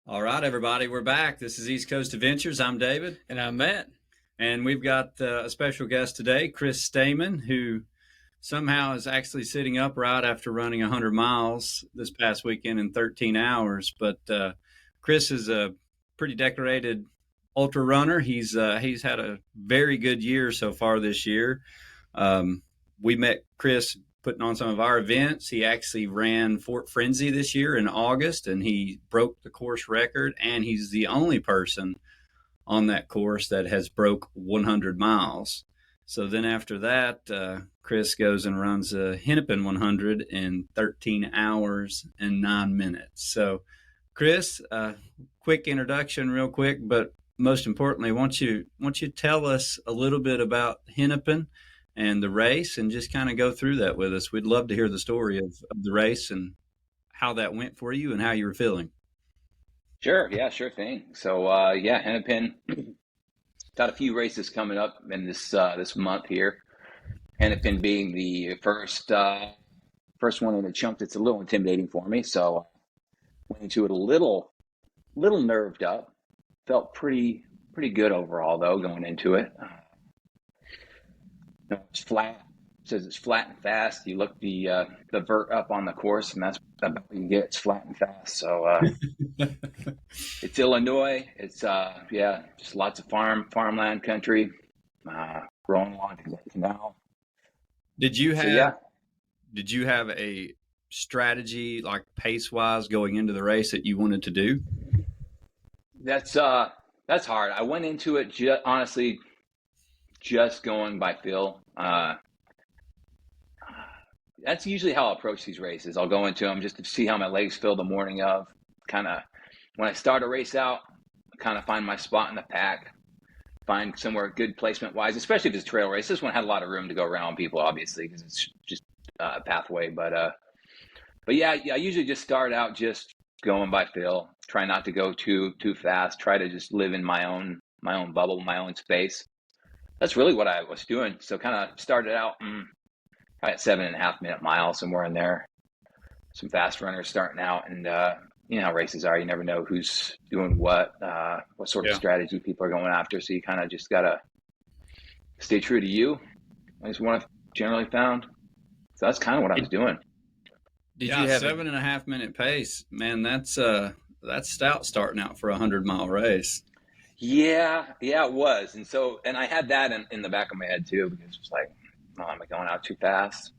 All right, everybody, we're back. This is East Coast Adventures. I'm David. And I'm Matt. And we've got a special guest today, Chris Stayman, who somehow is actually sitting upright after running 100 miles this past weekend in 13 hours. But Chris is a pretty decorated ultra runner. He's had a very good year so far this year. We met Chris putting on some of our events. He actually ran Fort Frenzy this year in August, and he broke the course record, and he's the only person on that course that has broke 100 miles. So then after that, Chris goes and runs a Hennepin 100 in 13 hours and 9 minutes. So Chris, quick introduction real quick, but most importantly, why don't you tell us a little bit about Hennepin and the race, and just kind of go through that with us. We'd love to hear the story of the race and how that went for you and how you were feeling. Sure. Yeah, sure thing. So, Hennepin, got a few races coming up in this month here. Hennepin being the first one in a chunk that's a little intimidating for me. So went into it a little nerved up. Felt pretty good overall though going into it. It's flat. It says it's flat and fast. You look the vert up on the course, and that's about what you can get. It's flat and fast. So it's Illinois. It's just lots of farmland country, rolling along the canal. Did you have a strategy, like pace wise, going into the race that you wanted to do? That's hard. I went into it honestly just going by feel. That's usually how I'll approach these races. I'll go into them just to see how my legs feel the morning of. Kind of when I start a race out, kind of find my spot in the pack, find somewhere good placement wise, especially if it's a trail race. This one had a lot of room to go around people, obviously, because it's just a pathway. But yeah, I usually just start out just going by feel. Try not to go too fast. Try to just live in my own bubble, my own space. That's really what I was doing. So kind of started out at 7.5 minute mile, somewhere in there. Some fast runners starting out, and you know how races are. You never know who's doing what sort of strategy people are going after. So you kind of just gotta stay true to you. That's what I've generally found. So that's kind of what I was doing. Did you have 7.5 minute pace? Man, that's stout starting out for a 100-mile race. Yeah, it was. And I had that in the back of my head too, because it's like, oh, am I going out too fast?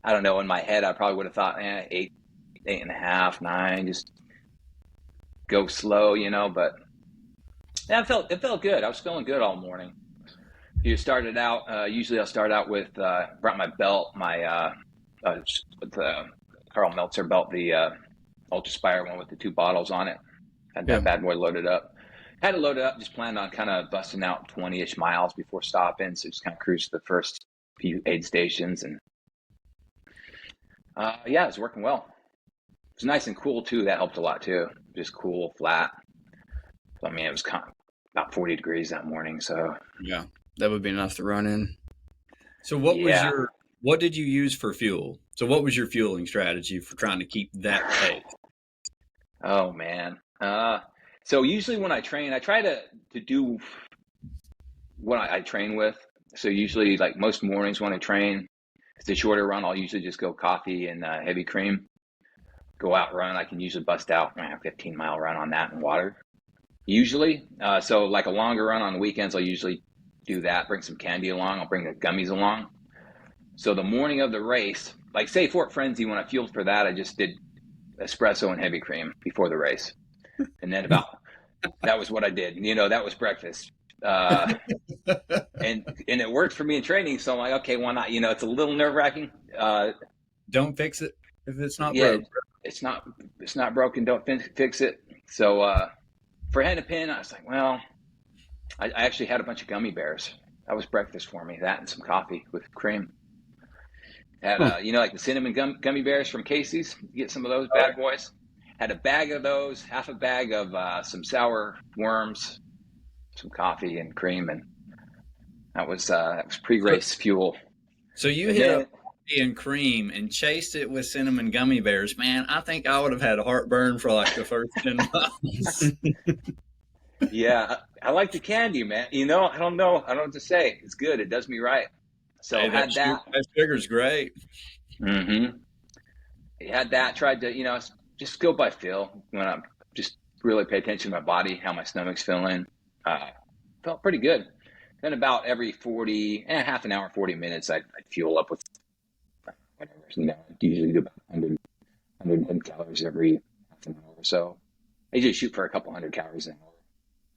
I don't know. In my head, I probably would have thought, 8.5, 9, just go slow, but yeah, it felt good. I was feeling good all morning. You started out, usually I'll start out with, brought my belt, with the Carl Meltzer belt, the Ultra Spire one with the 2 bottles on it. Had that bad boy loaded up. Had it loaded up, just planned on kind of busting out 20-ish miles before stopping. So just kind of cruised the first few aid stations. And it was working well. It was nice and cool too. That helped a lot too. Just cool, flat. So, I mean, it was kind of about 40 degrees that morning. So yeah, that would be enough to run in. So what did you use for fuel? So what was your fueling strategy for trying to keep that pace? Oh man. So usually when I train, I try to do what I train with. So usually, like most mornings when I train, if it's a shorter run, I'll usually just go coffee and heavy cream. Go out run. I can usually bust out a 15-mile run on that and water. Usually. So like a longer run on the weekends, I'll usually do that. Bring some candy along. I'll bring the gummies along. So the morning of the race, like say Fort Frenzy, when I fueled for that, I just did espresso and heavy cream before the race. And then that was what I did. That was breakfast. And it worked for me in training. So I'm like, okay, why not? It's a little nerve wracking. Don't fix it if it's not broke. It's not broken. Don't fix it. So for Hennepin, I was like, well, I actually had a bunch of gummy bears. That was breakfast for me. That and some coffee with cream. Had like the cinnamon gummy bears from Casey's. Get some of those bad boys. Had a bag of those, half a bag of some sour worms, some coffee and cream, and that was pre-race fuel. So you hit and cream and chased it with cinnamon gummy bears, man, I think I would have had a heartburn for like the first 10 miles. Yeah, I like the candy, man. I don't know. I don't know what to say. It's good. It does me right. So Hey, I had that. That sugar's great. Mm-hmm. I had that. Tried to, just go by feel when I'm just really pay attention to my body, how my stomach's feeling. Felt pretty good. Then about every half an hour, 40 minutes, I'd fuel up with whatever. I'd usually do about 110 calories every half an hour or so. I usually shoot for a couple hundred calories an hour,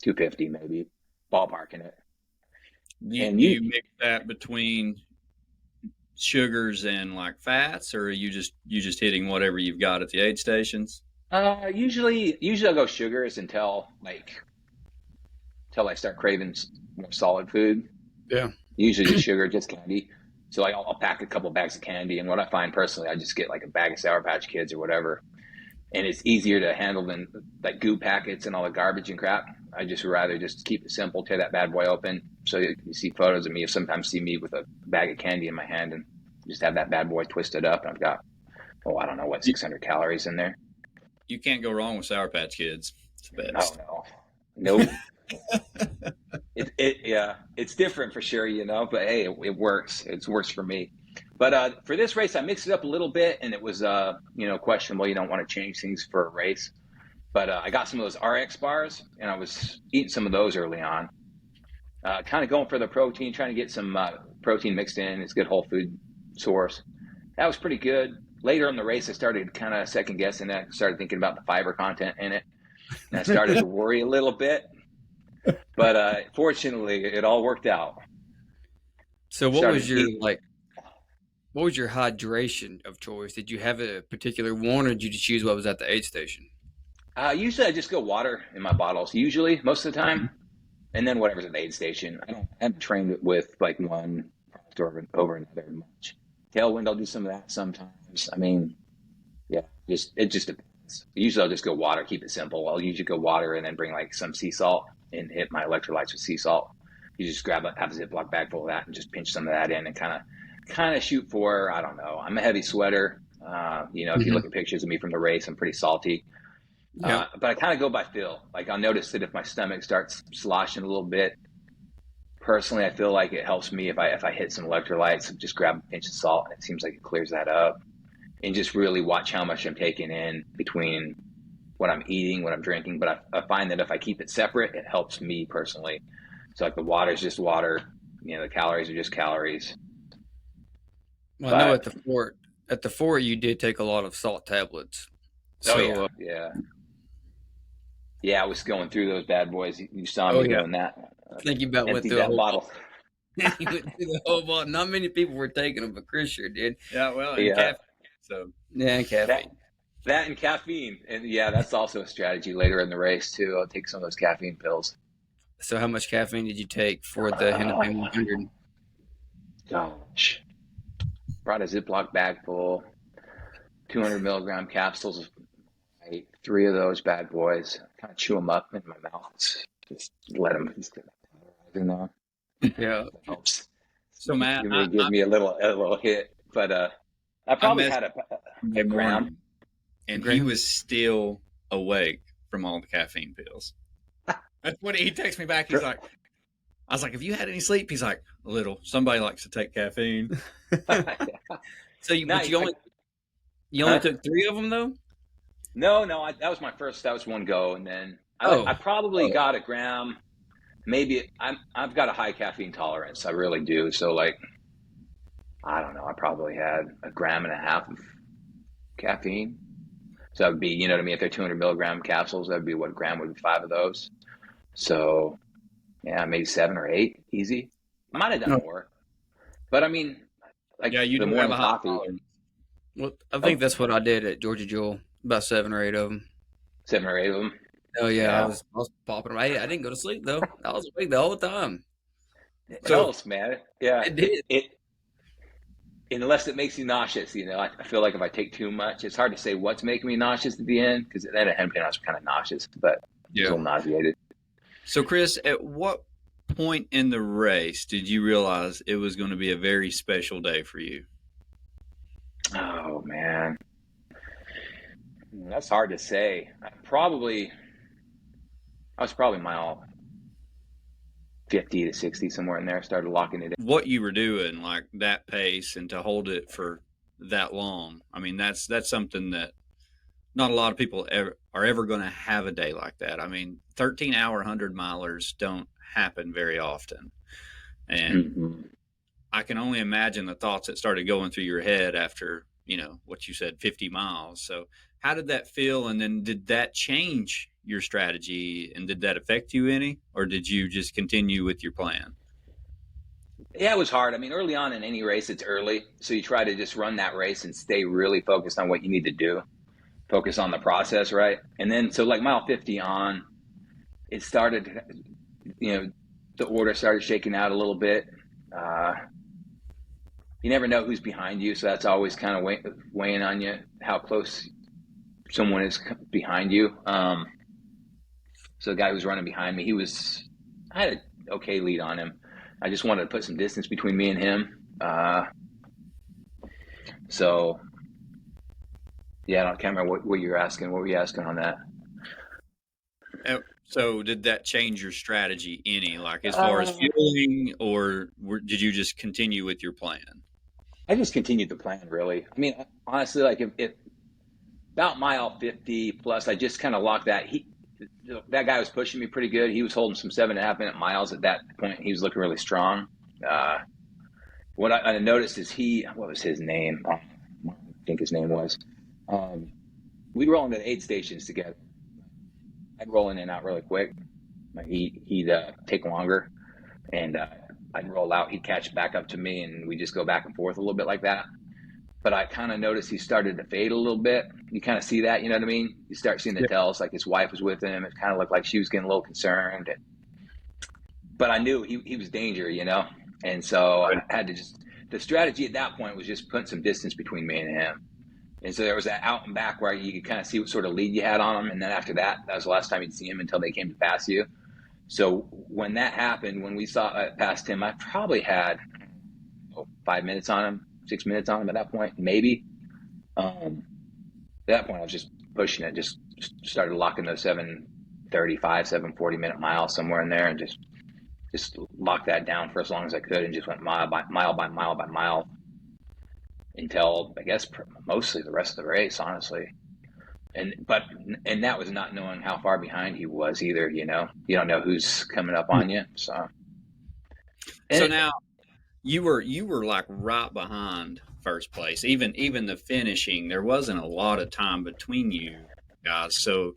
250 maybe, ballparking it. You mix that between sugars and like fats, or are you just hitting whatever you've got at the aid stations? Usually I'll go sugars until I start craving more solid food. Yeah. Usually just sugar, just candy. So I'll pack a couple bags of candy, and what I find personally, I just get like a bag of Sour Patch Kids or whatever, and it's easier to handle than like goo packets and all the garbage and crap. I just rather just keep it simple, tear that bad boy open. So you see photos of me, you sometimes see me with a bag of candy in my hand and just have that bad boy twisted up, and I've got, I don't know what, 600 calories in there. You can't go wrong with Sour Patch Kids. It's the best. Nope. It's different for sure, but hey, it works. It works for me. But for this race, I mixed it up a little bit, and it was questionable. You don't want to change things for a race, but I got some of those RX bars, and I was eating some of those early on. Kind of going for the protein, trying to get some protein mixed in. It's a good whole food source. That was pretty good. Later in the race, I started kind of second guessing it. I started thinking about the fiber content in it, and I started to worry a little bit. But fortunately, it all worked out. So what was your hydration of choice? Did you have a particular one, or did you just choose what was at the aid station? Usually I just go water in my bottles, most of the time, and then whatever's at the aid station. I haven't trained with like one product over another much. Tailwind, I'll do some of that sometimes. I mean, yeah, it just depends. Usually I'll just go water, keep it simple. I'll usually go water and then bring like some sea salt and hit my electrolytes with sea salt. You just have a Ziploc bag full of that and just pinch some of that in and kind of shoot for, I don't know. I'm a heavy sweater. If you look at pictures of me from the race, I'm pretty salty. Yeah. But I kind of go by feel. Like I'll notice that if my stomach starts sloshing a little bit, personally, I feel like it helps me if I hit some electrolytes, just grab a pinch of salt, and it seems like it clears that up. And just really watch how much I'm taking in between what I'm eating, what I'm drinking. But I find that if I keep it separate, it helps me personally. So like the water is just water, the calories are just calories. Well, I know at the fort, you did take a lot of salt tablets. So, yeah, I was going through those bad boys. You saw me doing that. I think you about went through that bottle. You went through the whole bottle. Not many people were taking them, but Chris sure did. Yeah, well, caffeine. So and caffeine. That and caffeine, and that's also a strategy later in the race too. I'll take some of those caffeine pills. So, how much caffeine did you take for the Hennepin 100? Gosh, brought a Ziploc bag full, 200 milligram capsules. I ate 3 of those bad boys. Kind of chew them up in my mouth. Just let them in there. Yeah, that helps. So Matt, give me a little hit, but I probably had a gram. And he was still awake from all the caffeine pills. That's what he texted me back. He's like, I was like, have you had any sleep? He's like, a little. Somebody likes to take caffeine. So you only took 3 of them though? No, that was my first. That was one go, and then I probably got a gram. Maybe I've got a high caffeine tolerance. I really do. So like, I don't know. I probably had a gram and a half of caffeine. So that would be, you know what I mean? If they're 200 milligram capsules, that would be what gram would be 5 of those. So yeah, maybe 7 or 8, easy. I might have done more, but I mean, like you the morning coffee. Well, I think that's what I did at Georgia Jewel. About 7 or 8 of them. 7 or 8 of them. Oh yeah, I was popping them. I didn't go to sleep though. I was awake the whole time. It helps, man. Yeah, it did. Unless it makes you nauseous, I feel like if I take too much, it's hard to say what's making me nauseous at the end, because then at Hennepin I was kind of nauseous, but a little nauseated. So Chris, at what point in the race did you realize it was going to be a very special day for you? Oh man, that's hard to say. I was probably mile 50 to 60, somewhere in there. Started locking it in. What you were doing, like that pace, and to hold it for that long. I mean, that's something that not a lot of people are ever going to have a day like that. I mean, 13-hour 100-milers don't happen very often. And I can only imagine the thoughts that started going through your head after, what you said, 50 miles. So how did that feel? And then did that change your strategy, and did that affect you any, or did you just continue with your plan? Yeah, it was hard. I mean, early on in any race, it's early. So you try to just run that race and stay really focused on what you need to do. Focus on the process, right? And then, so like mile 50 on, it started, the order started shaking out a little bit. You never know who's behind you, so that's always kind of weighing on you, how close someone is behind you. So the guy who was running behind me, I had an okay lead on him. I just wanted to put some distance between me and him. So yeah, I can't remember what you're asking. What were you asking on that? So did that change your strategy any, like as far as fueling, or did you just continue with your plan? I just continued the plan, really. I mean, honestly, like if about mile 50 plus, I just kind of locked that. That guy was pushing me pretty good. He was holding some 7.5 minute miles at that point. He was looking really strong. What I noticed is what was his name? I think his name was. We'd roll into the aid stations together. I'd roll in and out really quick. He'd take longer, and I'd roll out. He'd catch back up to me, and we just go back and forth a little bit like that. But I kind of noticed he started to fade a little bit. You kind of see that, you know what I mean? You start seeing the tells, like his wife was with him. It kind of looked like she was getting a little concerned. But I knew he was danger, And so I had to the strategy at that point was just putting some distance between me and him. And so there was that out and back where you could kind of see what sort of lead you had on him. And then after that was the last time you'd see him until they came to pass you. So when that happened, when we saw past him, I probably had 5 minutes on him, 6 minutes on him at that point, maybe. At that point, I was just pushing it, just started locking those 7:35, 7:40 minute miles somewhere in there, and just locked that down for as long as I could, and just went mile by mile by mile by mile until, I guess, mostly the rest of the race, honestly. And that was not knowing how far behind he was either. You don't know who's coming up on you. So now you were like right behind first place. Even the finishing, there wasn't a lot of time between you guys. So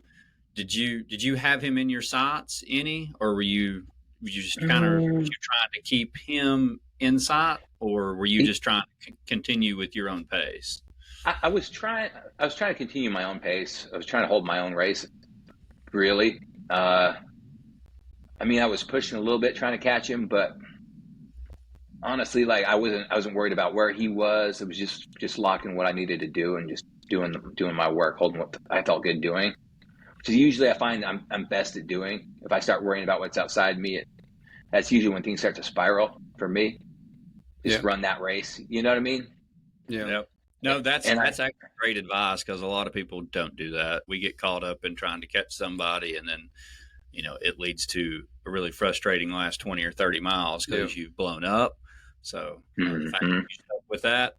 did you have him in your sights any, or were you just kind of trying to keep him in sight, or were you just trying to continue with your own pace? I was trying to continue my own pace. I was trying to hold my own race, really. I mean, I was pushing a little bit trying to catch him, but honestly, like I wasn't worried about where he was. It was just locking what I needed to do and just doing my work, holding what I felt good doing. Which is usually I find I'm best at doing. If I start worrying about what's outside me, that's usually when things start to spiral for me. Just run that race. You know what I mean? Yeah. Yep. No, that's actually great advice, because a lot of people don't do that. We get caught up in trying to catch somebody, and then, it leads to a really frustrating last 20 or 30 miles because you've blown up. So the fact that you stuck with that,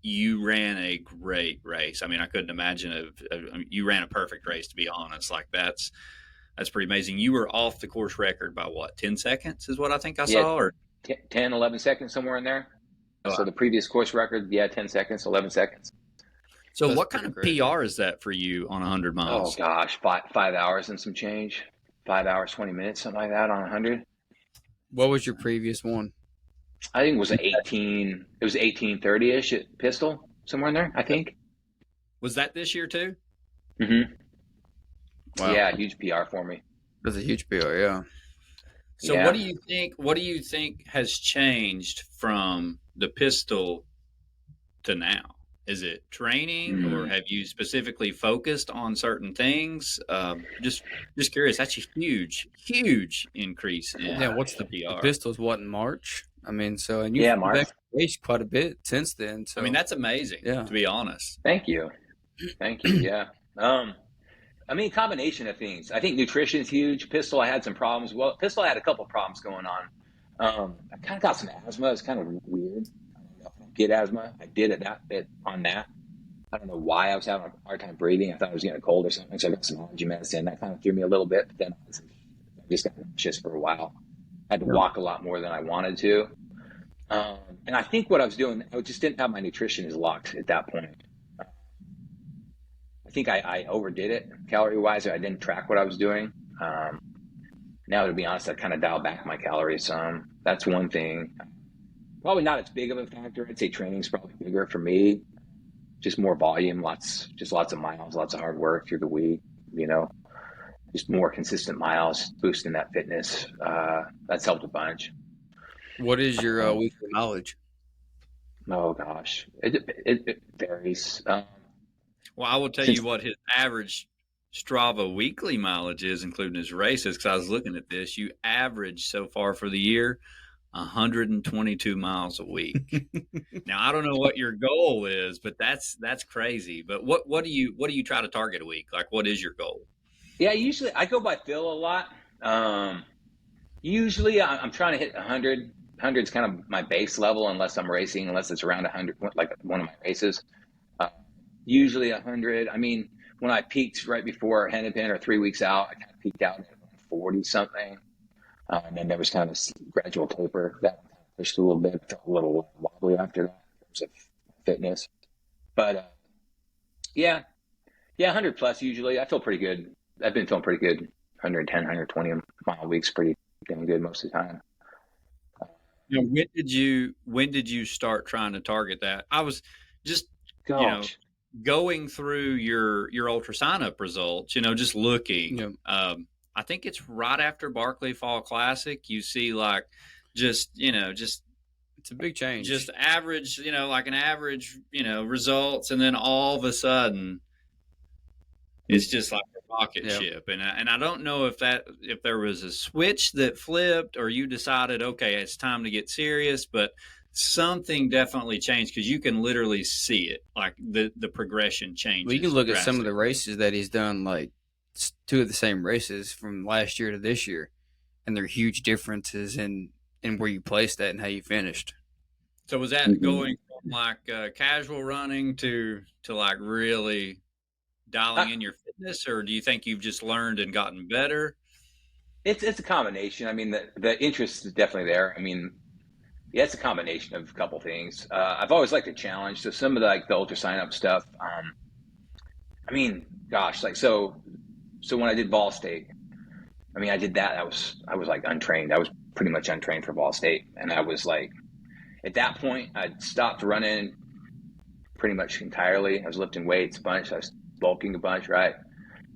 you ran a great race. I mean, I couldn't imagine you ran a perfect race, to be honest. Like that's pretty amazing. You were off the course record by what, 10 seconds is what I think I saw, or 10, 11 seconds, somewhere in there. So the previous course record, 10 seconds, 11 seconds. So that's what kind of PR is that for you on 100 miles? Oh gosh, 5 hours and some change. 5 hours, 20 minutes, something like that on 100. What was your previous one? I think it was 18. It was 18:30-ish at Pistol, somewhere in there, I think. Was that this year too? Mm-hmm. Wow. Yeah, huge PR for me. That's a huge PR, yeah. So what do you think has changed from the Pistol to now? Is it training, or have you specifically focused on certain things? Just curious. That's a huge increase in what's the PR? The Pistol's what, in March? I mean, so, and you've Mark. actually raced quite a bit since then. So I mean, that's amazing, to be honest. Thank you. Yeah. I mean, combination of things. I think nutrition is huge. Pistol, I had some problems. Well, Pistol, I had a couple of problems going on. I kind of got some asthma. It's kind of weird. I don't know if I don't get asthma. I did it that bit on that. I don't know why I was having a hard time breathing. I thought I was getting a cold or something. So I got some allergy medicine. That kind of threw me a little bit. But then I just got anxious for a while. I had to walk a lot more than I wanted to. And I think what I was doing, I just didn't have my nutrition as locked at that point. I think I overdid it calorie-wise. I didn't track what I was doing. Now, to be honest, I kind of dialed back my calories some. That's one thing. Probably not as big of a factor. I'd say training's probably bigger for me. Just more volume, lots of miles, lots of hard work through the week, just more consistent miles, boosting that fitness. That's helped a bunch. What is your weekly mileage? Oh, gosh. It varies. Well, I will tell you what his average Strava weekly mileage is, including his races, because I was looking at this. You average so far for the year 122 miles a week. Now, I don't know what your goal is, but that's crazy. But what do you try to target a week? Like, what is your goal? Yeah, usually I go by feel a lot. Usually I'm trying to hit 100. 100 is kind of my base level, unless it's around 100, like one of my races. Usually 100. I mean, when I peaked right before Hennepin or 3 weeks out, I kind of peaked out at 40 something. And then there was kind of a gradual taper that pushed a little bit, felt a little wobbly after that in terms of fitness. But yeah, 100 plus usually. I feel pretty good. I've been feeling pretty good. 110, 120 mile weeks, pretty damn good most of the time. When did you start trying to target that? I was just, going through your ultra sign up results, just looking. Yeah. I think it's right after Barkley Fall Classic. You see just it's a big change. Just average, like an average, results, and then all of a sudden it's just like a rocket ship. And I don't know if there was a switch that flipped or you decided, okay, it's time to get serious, but something definitely changed because you can literally see it, like the progression changes. Well, you can look at some of the races that he's done, like 2 of the same races from last year to this year, and there are huge differences in where you placed that and how you finished. So was that going from like casual running to like really dialing in your fitness, or do you think you've just learned and gotten better? It's a combination. I mean, the interest is definitely there. I mean, yeah, it's a combination of a couple things. I've always liked a challenge. So some of the ultra sign up stuff, I mean, gosh, so when I did Ball State, I mean, I did that. I was like untrained. I was pretty much untrained for Ball State. And I was like, at that point, I'd stopped running pretty much entirely. I was lifting weights a bunch. I was bulking a bunch, right?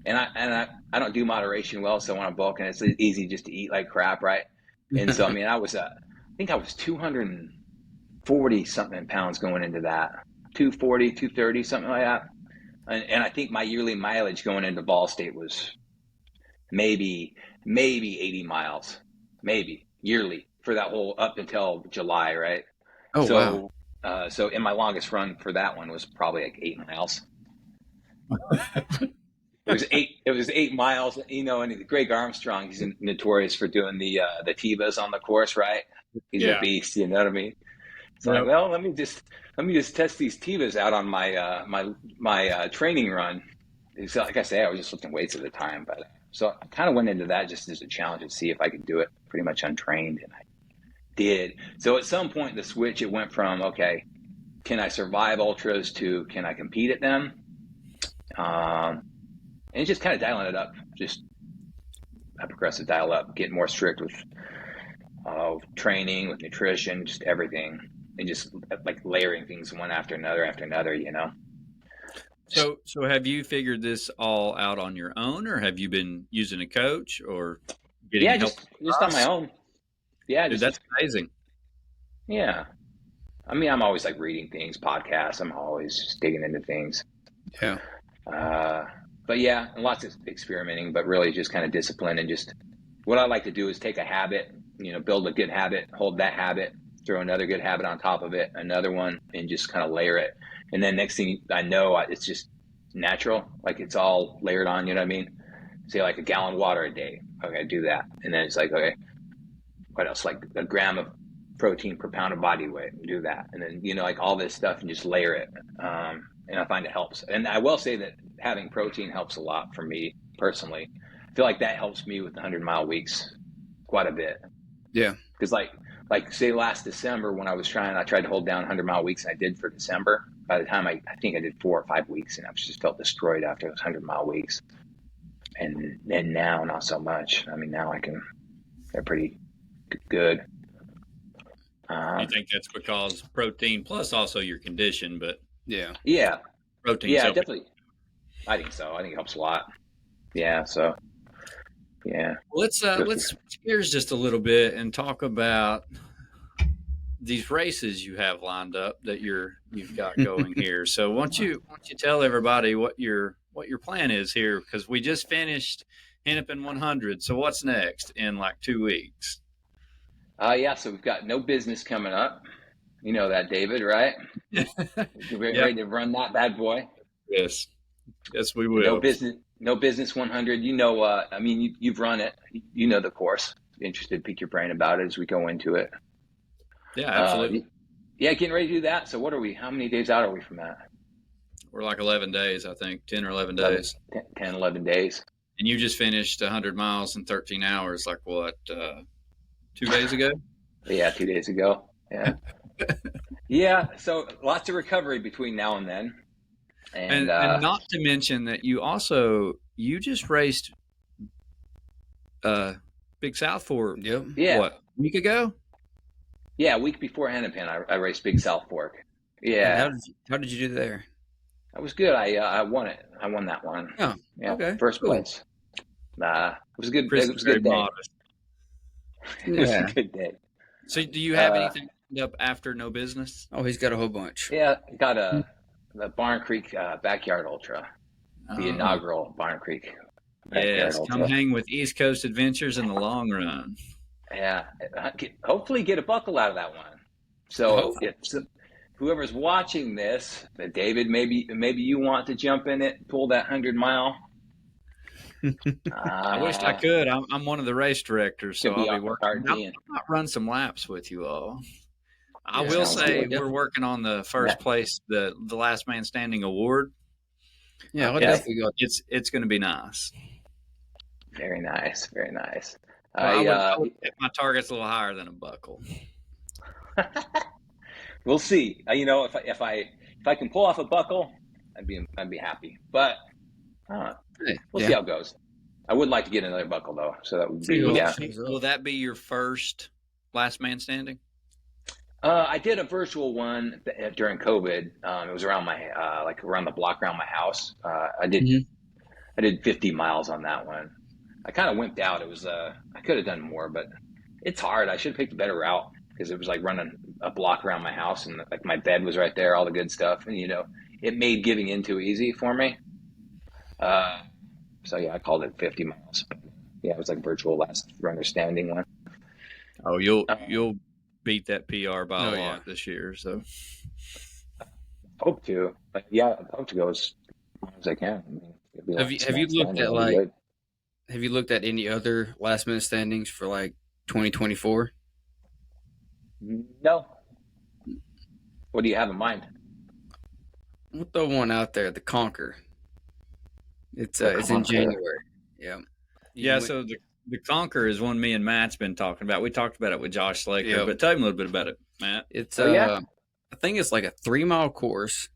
And I don't do moderation well. So when I'm bulking, it's easy just to eat like crap, right? And so, I mean, I think I was 240 something pounds going into that, 240, 230, something like that. And I think my yearly mileage going into Ball State was maybe 80 miles, maybe yearly for that whole up until July, right? Oh, so, wow. So in my longest run for that one was probably like 8 miles. It was 8 miles, and Greg Armstrong, he's notorious for doing the Tevas on the course, right? He's a beast, you know what I mean? So like, well, let me just test these Tevas out on my training run. So like I say, I was just lifting weights at the time, but so I kind of went into that just as a challenge to see if I could do it pretty much untrained, and I did. So at some point, the switch, it went from, okay, can I survive ultras to can I compete at them? And just kind of dialing it up, just a progressive dial up, getting more strict with training, with nutrition, just everything, and just like layering things one after another, So have you figured this all out on your own, or have you been using a coach or getting help? Just on my own. Yeah. Dude, that's amazing. Yeah. I mean, I'm always like reading things, podcasts. I'm always just digging into things. Yeah. But yeah, and lots of experimenting, but really just kind of discipline, and just what I like to do is take a habit, build a good habit, hold that habit, throw another good habit on top of it, another one, and just kind of layer it. And then next thing I know, it's just natural. Like it's all layered on, you know what I mean? Say like a gallon of water a day. Okay, I do that. And then it's like, okay, what else? Like a gram of protein per pound of body weight, do that. And then, you know, like all this stuff and just layer it. And I find it helps. And I will say that having protein helps a lot for me personally. I feel like that helps me with the 100-mile weeks quite a bit. Yeah. Because like say last December when I tried to hold down 100-mile weeks, and I did for December. By the time I think I did 4 or 5 weeks, and I just felt destroyed after those 100-mile weeks. And then now, not so much. I mean, now they're pretty good. You think that's because protein plus also your condition, but yeah, protein. Yeah, definitely. I think so. I think it helps a lot. Yeah. So, yeah. Let's switch gears just a little bit and talk about these races you have lined up that you've got going here. So, why don't you tell everybody what your plan is here? Because we just finished Hennepin 100. So, what's next in like 2 weeks? Yeah. So we've got no business coming up. You know that, David, right? We're ready to run that bad boy. Yes, we will. No business 100. You know, I mean, you've run it. You know the course. Interested to pick your brain about it as we go into it. Yeah, absolutely. Yeah, getting ready to do that. So what are we? How many days out are we from that? We're like 11 days, I think. 10 or 11 days. 10, 11 days. And you just finished 100 miles in 13 hours, like what, 2 days ago? Yeah, 2 days ago. Yeah. Yeah, so lots of recovery between now and then. And not to mention that you just raced Big South Fork. Yep. Yeah. What, a week ago? Yeah, a week before Hennepin, I raced Big South Fork. Yeah. How did you do there? That was good. I won it. I won that one. Oh, yeah, okay. First Cool. place. It was a good. Chris it was a good day. modest. It was a good day. So, do you have anything up after no business? Oh, he's got a whole bunch. Yeah, got the Barn Creek Backyard Ultra, the inaugural Barn Creek. Yes, Ultra. come hang with East Coast Adventures in the long run. Yeah, hopefully get a buckle out of that one. So if whoever's watching this, David, maybe you want to jump in it, pull that 100-mile. I wish I could. I'm one of the race directors, so I'll be working. I might run some laps with you all. I will say we're working on the first place, the Last Man Standing award. Yeah, definitely go. It's going to be nice. Very nice, very nice. My target's a little higher than a buckle. We'll see. If I can pull off a buckle, I'd be happy. But we'll see how it goes. I would like to get another buckle though, so that would be Will that be your first Last Man Standing? I did a virtual one during COVID. It was around my around the block around my house. I did 50 miles on that one. I kind of wimped out. It was I could have done more, but it's hard. I should have picked a better route because it was like running a block around my house, and like my bed was right there, all the good stuff, and it made getting into easy for me. So yeah, I called it 50 miles. Yeah, it was like virtual last runner standing one. Oh, you'll beat that PR by a lot this year. So hope to, but yeah, I hope to go as long as I can. I mean, have you looked at any other last minute standings for like 2024? No. What do you have in mind? We'll throw one out there, the Conquer. It's in January. Yeah. Yeah, so the Conquer is one me and Matt's been talking about. We talked about it with Josh Slaker, but tell him a little bit about it, Matt. It's I think it's like a 3-mile course,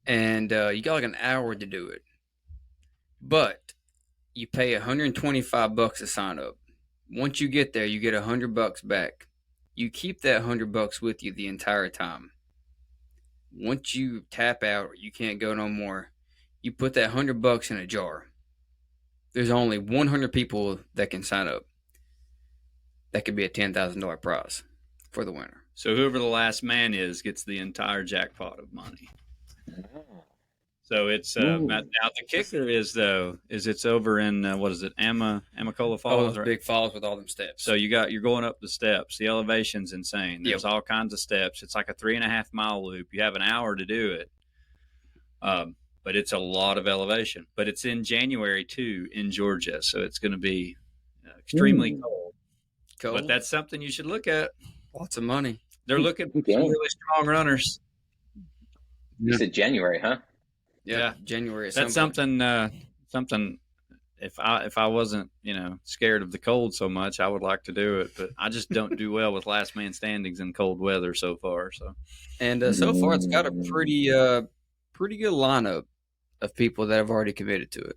and you got like an hour to do it. But you pay $125 to sign up. Once you get there, you get $100 back. You keep that $100 with you the entire time. Once you tap out or you can't go no more, you put that $100 in a jar. There's only 100 people that can sign up. That could be a $10,000 prize for the winner. So whoever the last man is gets the entire jackpot of money. So it's now the kicker is it's over in what is it, Amacola Falls, those big falls with all them steps. So you're going up the steps. The elevation's insane. There's all kinds of steps. It's like a 3.5 mile loop. You have an hour to do it, but it's a lot of elevation. But it's in January too in Georgia, so it's going to be extremely cold. But that's something you should look at. Lots of money. They're looking for some really strong runners. You said January, huh? Yeah, January. That's something. If I wasn't, scared of the cold so much, I would like to do it. But I just don't do well with last man standings in cold weather so far. So, and so far it's got a pretty good lineup of people that have already committed to it.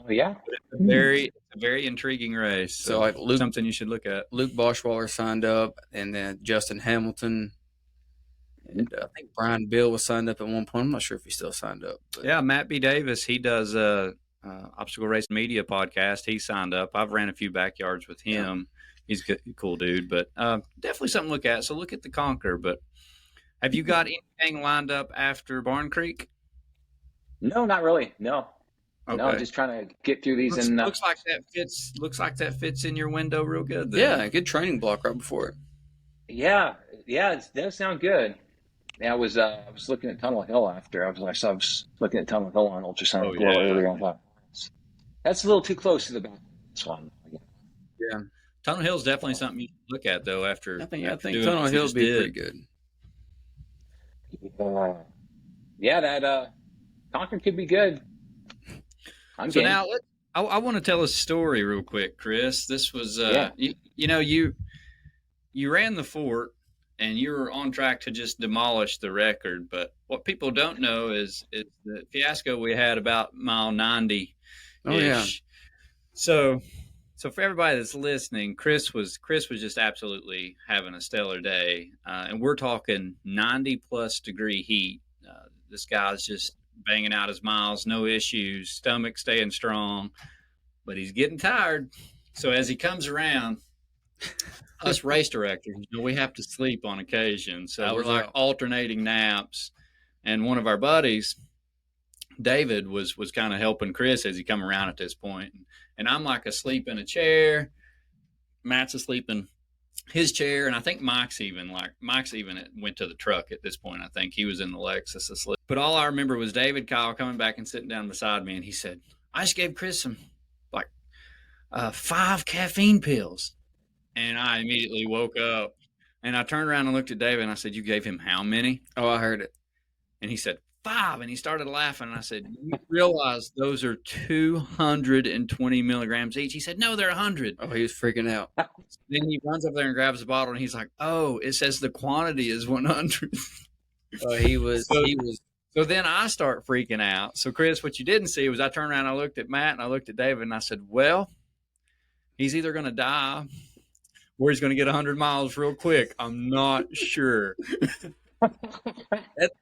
Oh yeah, it's a very intriguing race. So like something you should look at. Luke Boschwaller signed up, and then Justin Hamilton. And I think Brian Bill was signed up at one point. I'm not sure if he still signed up. But. Yeah, Matt B. Davis, he does Obstacle Race Media podcast. He signed up. I've ran a few backyards with him. Yeah. He's a cool dude, but definitely something to look at. So look at the Conquer. But have you got anything lined up after Barn Creek? No, not really. No. Okay. No, just trying to get through these. Looks like that fits in your window real good. Then. Yeah, good training block right before it. Yeah, it does sound good. Yeah, I was looking at Tunnel Hill after. I was looking at Tunnel Hill on ultrasonic glow earlier. I thought that's a little too close to the back. This one. Yeah, Tunnel Hill's definitely something you should look at though. After I think Tunnel Hill would be pretty good. That Concord could be good. Now I want to tell a story real quick, Chris. This was you ran the fort. And you were on track to just demolish the record. But what people don't know is the fiasco we had about mile 90. Oh, yeah. So for everybody that's listening, Chris was just absolutely having a stellar day. And we're talking 90-plus degree heat. This guy's just banging out his miles, no issues, stomach staying strong. But he's getting tired. So as he comes around, us race directors, we have to sleep on occasion. So we're like alternating naps. And one of our buddies, David, was kind of helping Chris as he come around at this point. And I'm like asleep in a chair. Matt's asleep in his chair. And I think Mike's even went to the truck at this point. I think he was in the Lexus asleep. But all I remember was David Kyle coming back and sitting down beside me. And he said, I just gave Chris some 5 caffeine pills. And I immediately woke up and I turned around and looked at David and I said, you gave him how many? Oh, I heard it. And he said, 5. And he started laughing. And I said, you realize those are 220 milligrams each? He said, no, they're 100. Oh, he was freaking out. Then he runs up there and grabs the bottle and he's like, oh, it says the quantity is 100. Oh, he was. So then I start freaking out. So Chris, what you didn't see was I turned around and I looked at Matt and I looked at David and I said, well, he's either going to die or he's going to get 100 miles real quick. I'm not sure.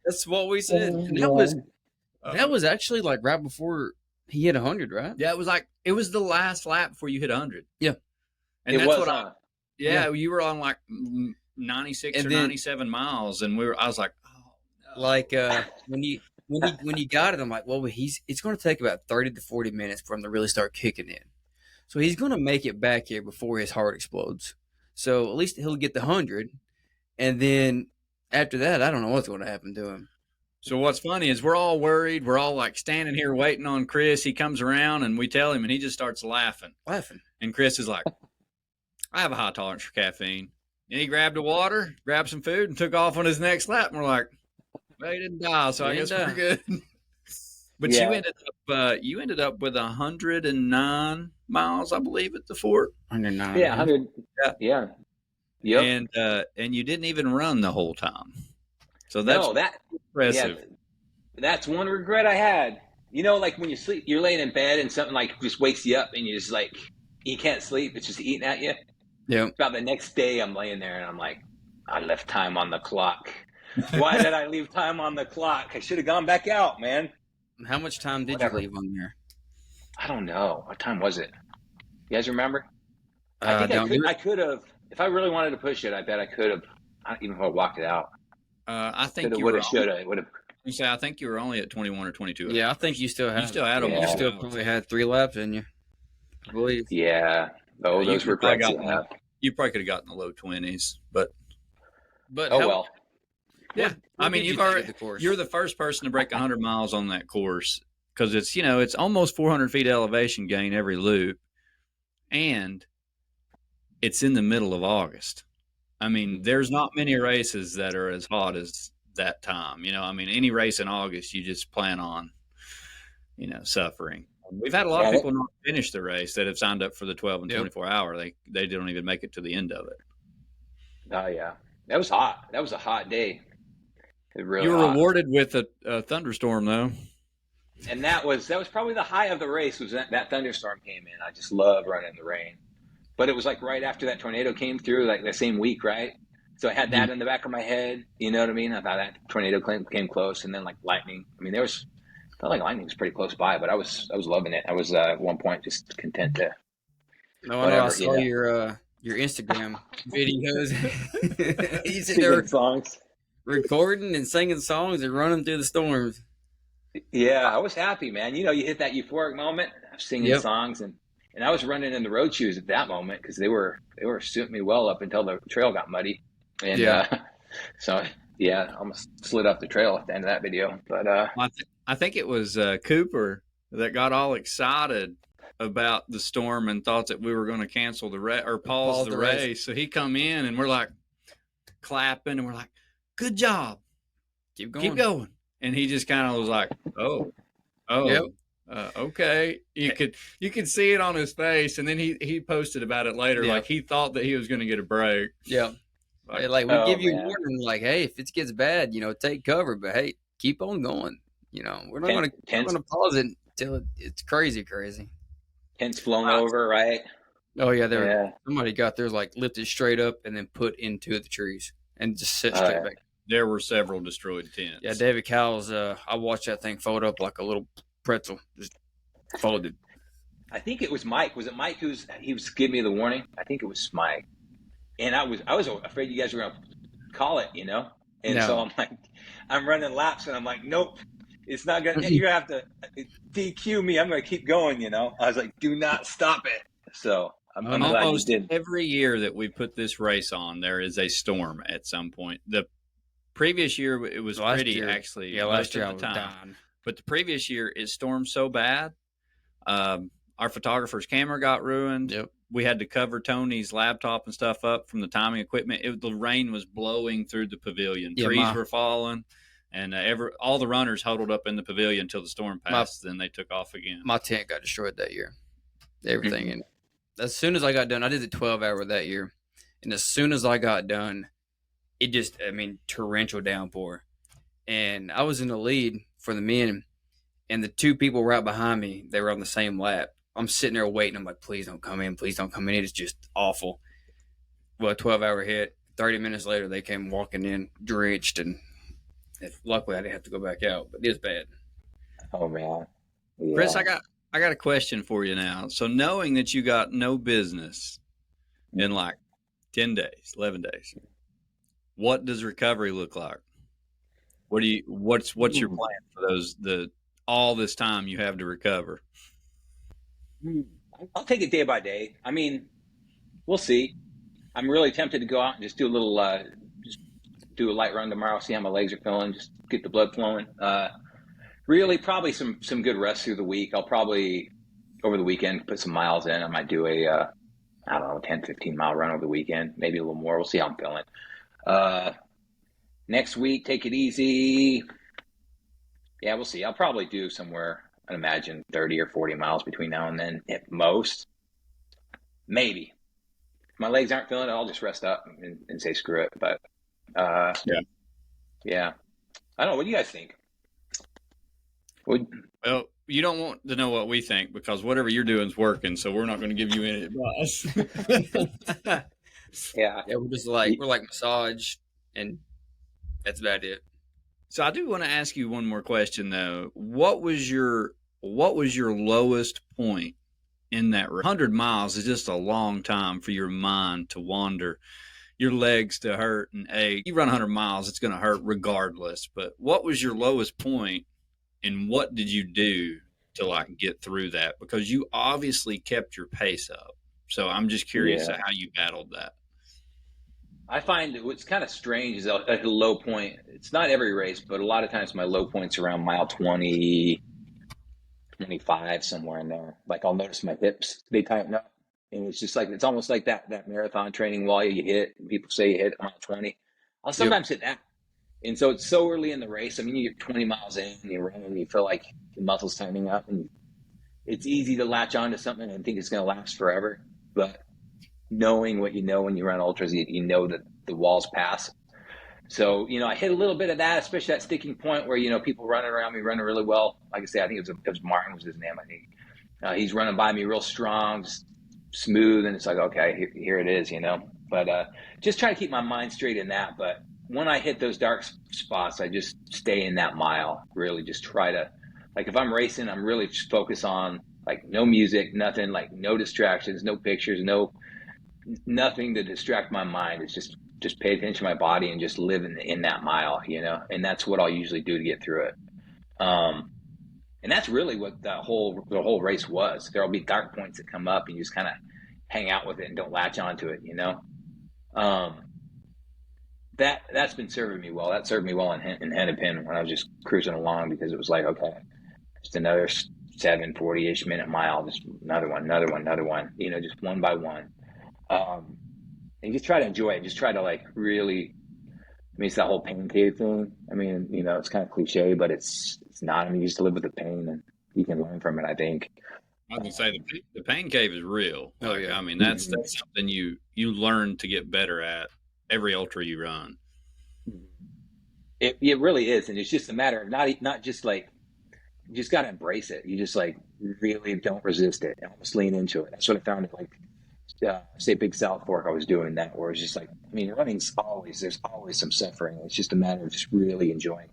That's what we said. And that was actually like right before he hit 100, right? Yeah, it was the last lap before you hit 100. Yeah. And that's what you were on like 96 or 97 miles. And I was like, oh, no. Like when you got it, I'm like, well, it's going to take about 30 to 40 minutes for him to really start kicking in. So he's going to make it back here before his heart explodes. So at least he'll get the 100. And then after that, I don't know what's going to happen to him. So what's funny is we're all worried. We're all like standing here waiting on Chris. He comes around and we tell him and he just starts laughing. And Chris is like, I have a high tolerance for caffeine. And he grabbed a water, grabbed some food, and took off on his next lap. And we're like, well, he didn't die, so I guess we're good. But you ended up with 109 miles, I believe, at the fort. 109. Yeah, 100. Yeah. Yep. And you didn't even run the whole time. So that's impressive. Yeah, that's one regret I had. Like when you sleep, you're laying in bed and something like just wakes you up and you just like you can't sleep. It's just eating at you. Yeah. About the next day, I'm laying there and I'm like, I left time on the clock. Why did I leave time on the clock? I should have gone back out, man. How much time did you leave on there? I don't know. What time was it? You guys remember? I could have. If I really wanted to push it, I bet I could have. I don't even know if I walked it out. I think you would have, should have, would have. You say I think you were only at 21 or 22. Yeah, I think you still had. You still had them. Yeah. You still probably had 3 laps in you, I believe. Yeah. Oh, those regrets you have. You probably could have gotten the low 20s, but well. Yeah, I mean, you're the first person to break 100 miles on that course because it's it's almost 400 feet elevation gain every loop, and it's in the middle of August. I mean, there's not many races that are as hot as that time. I mean, any race in August, you just plan on, suffering. We've had a lot of people not finish the race that have signed up for the 12 and 24 hour. They don't even make it to the end of it. Oh yeah, that was hot. That was a hot day. Really you were rewarded with a thunderstorm though, and that was probably the high of the race. Was that thunderstorm came in? I just love running in the rain, but it was like right after that tornado came through, like the same week, right? So I had that in the back of my head. You know what I mean? I thought that tornado came close, and then like lightning. I mean, felt like lightning was pretty close by, but I was loving it. I was at one point just content to. No, I saw your Instagram videos. You said they were songs. Recording and singing songs and running through the storms. Yeah, I was happy, man. You hit that euphoric moment of singing songs, and I was running in the road shoes at that moment because they were suiting me well up until the trail got muddy, and so I almost slid off the trail at the end of that video. But I think it was Cooper that got all excited about the storm and thought that we were going to cancel the race or pause the race. So he come in and we're like clapping and we're like, good job. Keep going. And he just kind of was like, okay. You could see it on his face. And then he posted about it later. Like he thought that he was going to get a break. Yeah. Like we give you warning, like, hey, if it gets bad, take cover, but hey, keep on going. We're not going to pause it until it's crazy. Tents flown over, right? Oh yeah. Somebody got theirs like lifted straight up and then put into the trees and just sit straight back. There were several destroyed tents. Yeah, David Cowles, I watched that thing fold up like a little pretzel, just folded. I think it was Mike. Was it Mike he was giving me the warning? I think it was Mike. And I was afraid you guys were going to call it, And so I'm like, I'm running laps and I'm like, nope, it's not going to, you're going to have to DQ me. I'm going to keep going, I was like, do not stop it. So I'm glad you did. Every year that we put this race on, there is a storm at some point. The previous year, it was pretty actually. Yeah, last year I was dying. But the previous year, it stormed so bad. Our photographer's camera got ruined. Yep. We had to cover Tony's laptop and stuff up from the timing equipment. The rain was blowing through the pavilion. Trees were falling. And all the runners huddled up in the pavilion until the storm passed. Then they took off again. My tent got destroyed that year. Everything. And as soon as I got done, I did the 12-hour that year. And as soon as I got done, it just, torrential downpour. And I was in the lead for the men. And the two people right behind me, they were on the same lap. I'm sitting there waiting. I'm like, please don't come in. Please don't come in. It's just awful. Well, 12-hour hit. 30 minutes later, they came walking in drenched. And luckily, I didn't have to go back out. But it was bad. Oh, man. Yeah. Chris, I got a question for you now. So knowing that you got no business in like 10 days, 11 days, what does recovery look like? What's your plan for all this time you have to recover? I'll take it day by day. We'll see. I'm really tempted to go out and just do a little, just do a light run tomorrow, see how my legs are feeling, just get the blood flowing. Really, probably some good rest through the week. I'll probably, over the weekend, put some miles in. I might do a, 10, 15 mile run over the weekend, maybe a little more. We'll see how I'm feeling. Next week, take it easy. Yeah, we'll see. I'll probably do somewhere, I'd imagine 30 or 40 miles between now and then at most. Maybe. If my legs aren't feeling it, I'll just rest up and say screw it. But, yeah. I don't know. What do you guys think? Well, you don't want to know what we think because whatever you're doing is working, so we're not going to give you any advice. Yeah, we're like massage, and that's about it. So I do want to ask you one more question though. What was your lowest point in that 100 miles is just a long time for your mind to wander. your legs to hurt and ache. You run 100 miles, it's going to hurt regardless. But what was your lowest point, and what did you do to like get through that? Because you obviously kept your pace up. So I'm just curious how you battled that. I find what's kind of strange is at a low point. It's not every race, but a lot of times my low point's around mile 20, 25, somewhere in there. Like I'll notice my hips, they tighten up. And it's just like, it's almost like that marathon training wall you hit. People say you hit mile 20. I'll sometimes hit that. And so it's so early in the race. I mean, you get 20 miles in and you run and you feel like the muscles tightening up, and it's easy to latch onto something and think it's going to last forever. But knowing what you know when you run ultras, you know that the walls pass. So, I hit a little bit of that, especially that sticking point where, people running around me, running really well. Like I say, I think it was Martin was his name, I think. He's running by me real strong, just smooth, and it's like, okay, here it is, But just try to keep my mind straight in that. But when I hit those dark spots, I just stay in that mile, really just try to, like if I'm racing, I'm really just focus on like no music, nothing, like no distractions, no pictures, nothing to distract my mind. It's just pay attention to my body and just live in that mile, and that's what I'll usually do to get through it. And that's really what the whole race was. There'll be dark points that come up and you just kind of hang out with it and don't latch onto it, That's been serving me well. That served me well in Hennepin when I was just cruising along, because it was like, okay, just another 740-ish minute mile, just another one, just one by one. And just try to enjoy it. Just try to like really, it's that whole pain cave thing. It's kind of cliche, but it's not. You just live with the pain and you can learn from it, I think. I was going to say the pain cave is real. Oh yeah. That's something you learn to get better at every ultra you run. It really is. And it's just a matter of not just like, you just got to embrace it. You just like really don't resist it. Almost lean into it. That's what I found at like, say Big South Fork, I was doing that, where it's just like, running's there's always some suffering. It's just a matter of just really enjoying.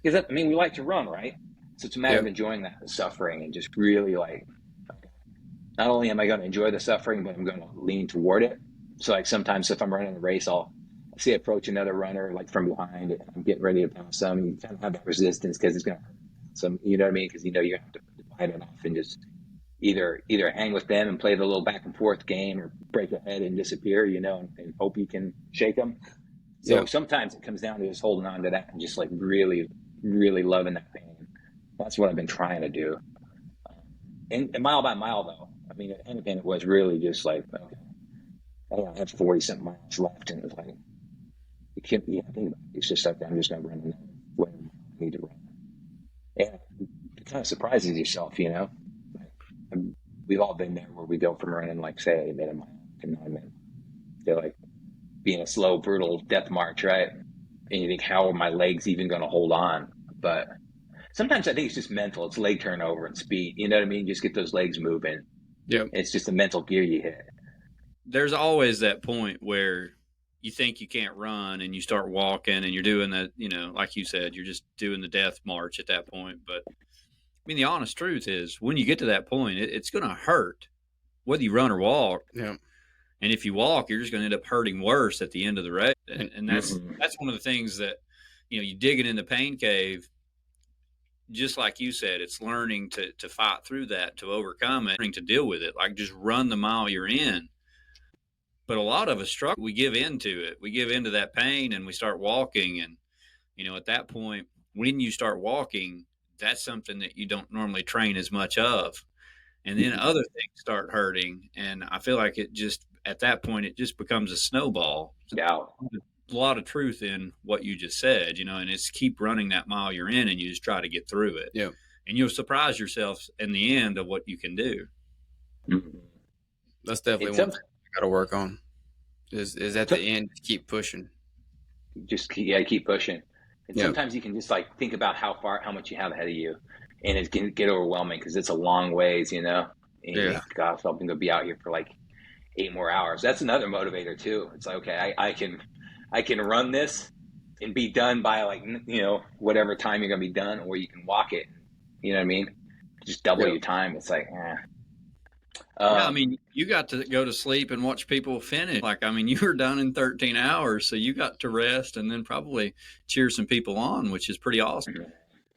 Because we like to run, right? So it's a matter of enjoying that suffering and just really like, okay, not only am I going to enjoy the suffering, but I'm going to lean toward it. So like sometimes if I'm running a race, I'll see approach another runner like from behind and I'm getting ready to pass them. And you kind of have that resistance because it's going to hurt some, you know what I mean? Because you have to divide it off and just either hang with them and play the little back and forth game, or break ahead and disappear, and hope you can shake them. So sometimes it comes down to just holding on to that and just like really, really loving that pain. That's what I've been trying to do. And mile by mile though, at Hennepin, it was really just like, okay, I had 40-something miles left, and it was like, it can't be, I think it's just like, I'm just going to run whatever I need to run. And it kind of surprises yourself, We've all been there where we go from running like, say, 8 minute mile to 9 minutes. They're like being a slow, brutal death march, right? And you think, how are my legs even going to hold on? But sometimes I think it's just mental. It's leg turnover and speed. You know what I mean? Just get those legs moving. Yeah. It's just a mental gear you hit. There's always that point where you think you can't run and you start walking and you're doing that, like you said, you're just doing the death march at that point. But the honest truth is, when you get to that point, it's going to hurt whether you run or walk. Yeah. And if you walk, you're just going to end up hurting worse at the end of the race. And that's one of the things that, you dig it in the pain cave, just like you said, it's learning to fight through that, to overcome it, learning to deal with it. Like, just run the mile you're in. But a lot of us struggle. We give into it. We give into that pain and we start walking. And, at that point, when you start walking, that's something that you don't normally train as much of. And then other things start hurting. And I feel like at that point, it just becomes a snowball. Yeah. A lot of truth in what you just said, and it's keep running that mile you're in and you just try to get through it. Yeah. And you'll surprise yourself in the end of what you can do. Mm-hmm. That's definitely one thing I got to work on is at the end, keep pushing. Keep pushing. And sometimes you can just like think about how much you have ahead of you, and it can get overwhelming because it's a long ways, And you think, gosh, I'm going to be out here for like 8 more hours. That's another motivator too. It's like, okay, I can run this and be done by like, whatever time you're going to be done, or you can walk it. You know what I mean? Just double your time. It's like, Yeah, I mean, you got to go to sleep and watch people finish. Like, I mean, you were done in 13 hours, so you got to rest and then probably cheer some people on, which is pretty awesome.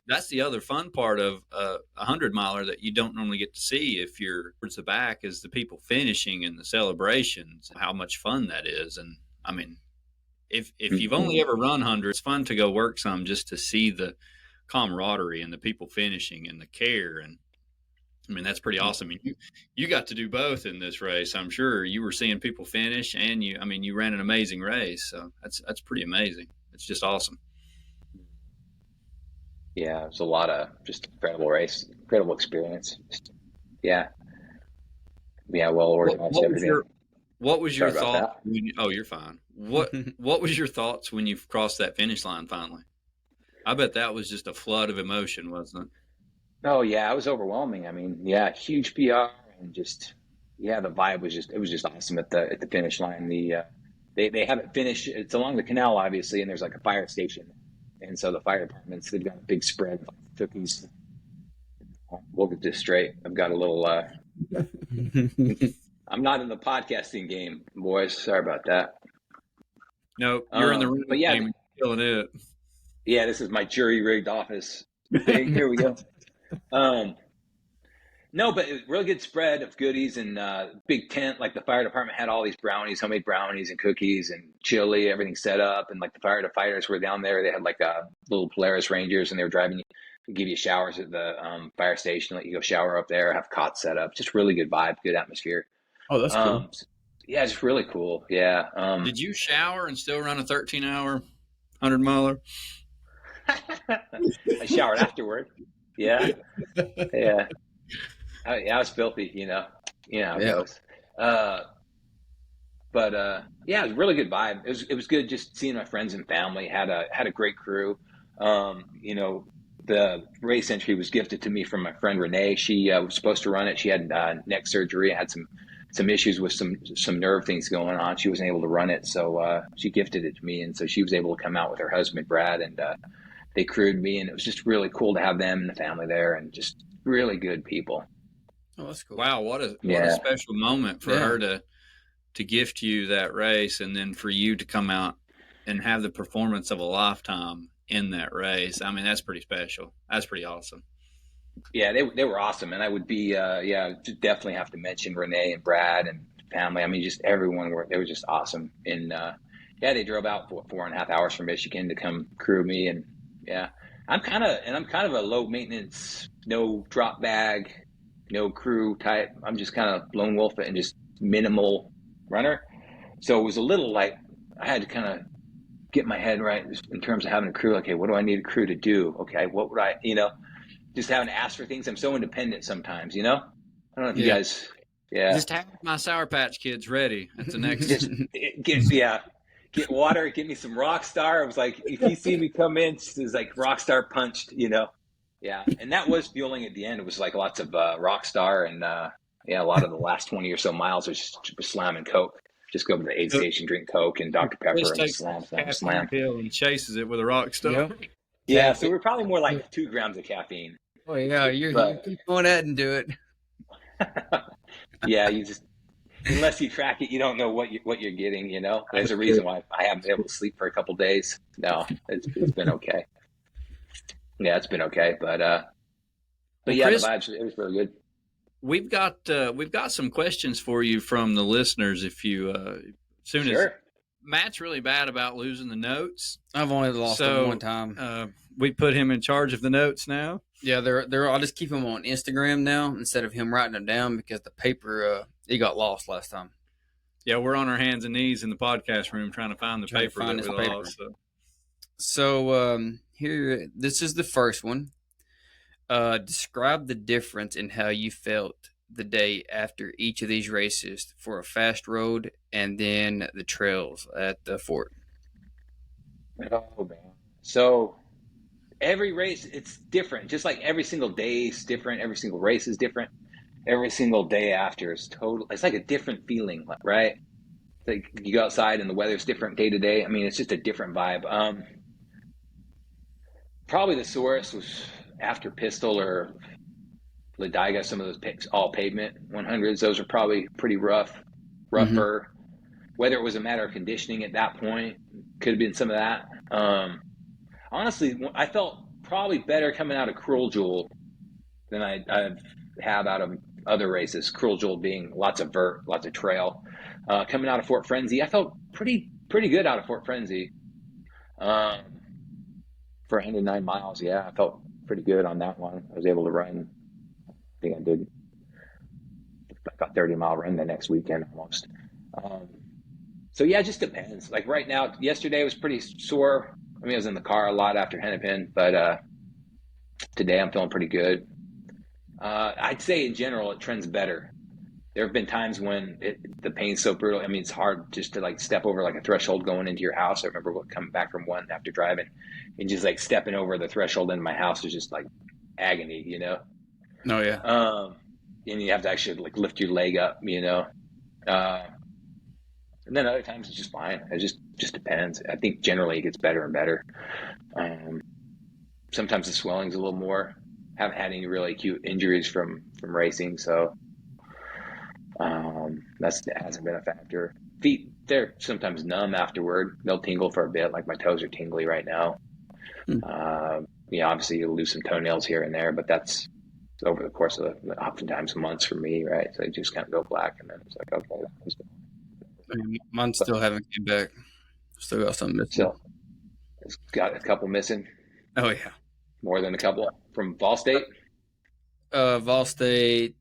That's the other fun part of a 100-miler that you don't normally get to see if you're towards the back, is the people finishing and the celebrations, how much fun that is. And I mean, if you've only ever run 100, it's fun to go work some just to see the camaraderie and the people finishing and the care. And I mean, that's pretty awesome. I mean, you got to do both in this race. I'm sure you were seeing people finish, and you ran an amazing race. So that's pretty amazing. It's just awesome. Yeah, it was a lot of just incredible race, incredible experience. Yeah, well organized. What was your thought? You're fine. What was your thoughts when you crossed that finish line finally? I bet that was just a flood of emotion, wasn't it? Oh yeah, it was overwhelming. I mean, yeah, huge PR and just the vibe was just awesome at the finish line. They have it finished. It's along the canal, obviously, and there's like a fire station, and so the fire departments, they've got a big spread of cookies. We'll get this straight. I've got a little. I'm not in the podcasting game, boys. Sorry about that. No, you're in the room, but yeah, game, killing it. Yeah, this is my jury-rigged office. Here we go. No, but it was a really good spread of goodies and big tent. Like the fire department had all these brownies, homemade brownies and cookies and chili, everything set up. And like the firefighters were down there. They had like little Polaris Rangers, and they were driving you to give you showers at the fire station, let you go shower up there, have cots set up. Just really good vibe, good atmosphere. Oh, that's cool. Yeah, it's really cool. Yeah. Did you shower and still run a 13-hour 100-miler? I showered afterward. Yeah. Yeah. I was filthy, you know how it goes. But yeah, it was a really good vibe. It was good just seeing my friends and family. Had a great crew. The race entry was gifted to me from my friend Renee. She was supposed to run it. She had neck surgery. I had some issues with some nerve things going on. She wasn't able to run it, so she gifted it to me, and so she was able to come out with her husband Brad, and they crewed me, and it was just really cool to have them and the family there, and just really good people. Oh, that's cool. Wow, what a special moment for her to gift you that race, and then for you to come out and have the performance of a lifetime in that race. I mean, that's pretty special. That's pretty awesome. Yeah, they were awesome, and I would be definitely have to mention Renee and Brad and family. I mean, just everyone they were just awesome. And they drove out for 4.5 hours from Michigan to come crew me, and I'm kind of a low maintenance, no drop bag, no crew type. I'm just kind of lone wolf and just minimal runner. So it was a little like I had to kind of get my head right in terms of having a crew. Okay, what do I need a crew to do? Okay, what would I, just having to ask for things. I'm so independent sometimes, I don't know if you guys, Just have my Sour Patch Kids ready. That's the next. Get water, get me some Rockstar. I was like, if you see me come in, it's like Rockstar punched, Yeah, and that was fueling at the end. It was like lots of Rockstar, and a lot of the last 20 or so miles was just slamming Coke. Just go to the aid station, drink Coke and Dr. Pepper, and slam. And chases it with a Rockstar. Yep. Yeah, so we're probably more like 2 grams of caffeine. Oh yeah, you keep going ahead and do it. Yeah, you just unless you track it, you don't know what you're getting. There's a reason why I haven't been able to sleep for a couple of days. No, it's been okay. Yeah, it's been okay, but yeah, Chris, the vibes, it was really good. We've got some questions for you from the listeners. If you as Matt's really bad about losing the notes. I've only lost them one time. We put him in charge of the notes now. Yeah, they're. I'll just keep him on Instagram now instead of him writing them down because the paper he got lost last time. Yeah, we're on our hands and knees in the podcast room trying to find the paper that we lost. So here, this is the first one. Describe the difference in how you felt the day after each of these races for a fast road and then the trails at the fort. Oh man! So every race it's different. Just like every single day is different. Every single race is different. Every single day after is total. It's like a different feeling, right? It's like you go outside and the weather's different day to day. I mean, it's just a different vibe. Probably the sorest was after Pistol, or Ladiga, some of those picks, all pavement 100s. Those are probably pretty rougher. Whether it was a matter of conditioning at that point, could have been some of that. Honestly, I felt probably better coming out of Cruel Jewel than I have out of other races. Cruel Jewel being lots of vert, lots of trail. Coming out of Fort Frenzy, I felt pretty good out of Fort Frenzy. For 109 miles, yeah, I felt pretty good on that one. I was able to run. I think I did like a 30-mile run the next weekend almost. So yeah, it just depends. Like right now, yesterday was pretty sore. I mean, I was in the car a lot after Hennepin, but today I'm feeling pretty good. I'd say in general, it trends better. There have been times when the pain's so brutal. I mean, it's hard just to like step over like a threshold going into your house. I remember coming back from one after driving and just like stepping over the threshold into my house was just like agony, you know? Oh yeah. And you have to actually like lift your leg up, you know? And then other times it's just fine. It just depends. I think generally it gets better and better. Sometimes the swelling's a little more. Haven't had any really acute injuries from racing, so that hasn't been a factor. Feet, they're sometimes numb afterward. They'll tingle for a bit, like my toes are tingly right now. Obviously you'll lose some toenails here and there, but that's over the course of oftentimes months for me, right? So you just kind of go black, and then it's like, okay, that was good. Mine still haven't came back. Still got some missing. So it's got a couple missing. Oh yeah, more than a couple from Vol State. Vol State.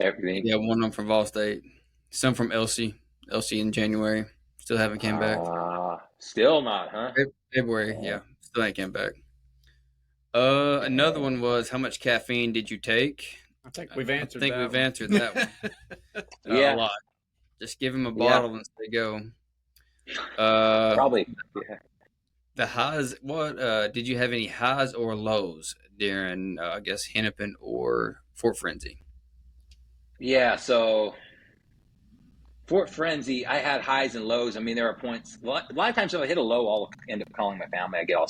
Everything. Yeah, one of them from Vol State. Some from LC in January. Still haven't came back. Still not, huh? February, yeah. Still ain't came back. Another one was, how much caffeine did you take? I think we've answered that one. Yeah. A lot. Just give him a bottle and say go. Probably. Yeah. The highs, what did you have any highs or lows during, I guess, Hennepin or Fort Frenzy? Yeah, so Fort Frenzy, I had highs and lows. I mean, there are points. A lot of times if I hit a low, I'll end up calling my family. I get all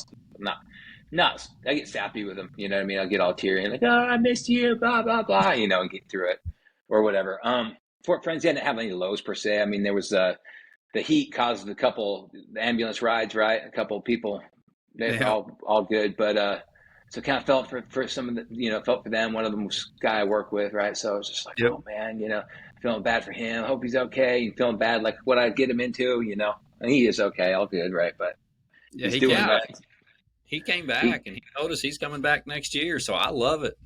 I get sappy with them. You know what I mean? I'll get all teary and like, oh, I missed you, blah, blah, blah, you know, and get through it or whatever. Fort Frenzy, I didn't have any lows per se. I mean, there was the heat caused a couple ambulance rides, right? A couple of people, they're all good. But so kind of felt for some of the, felt for them. One of them was a guy I work with, right? So I was just like, oh man, feeling bad for him. I hope he's okay. And feeling bad, like what I get him into, and he is okay, all good, right? But yeah, he came back and he told us he's coming back next year. So I love it.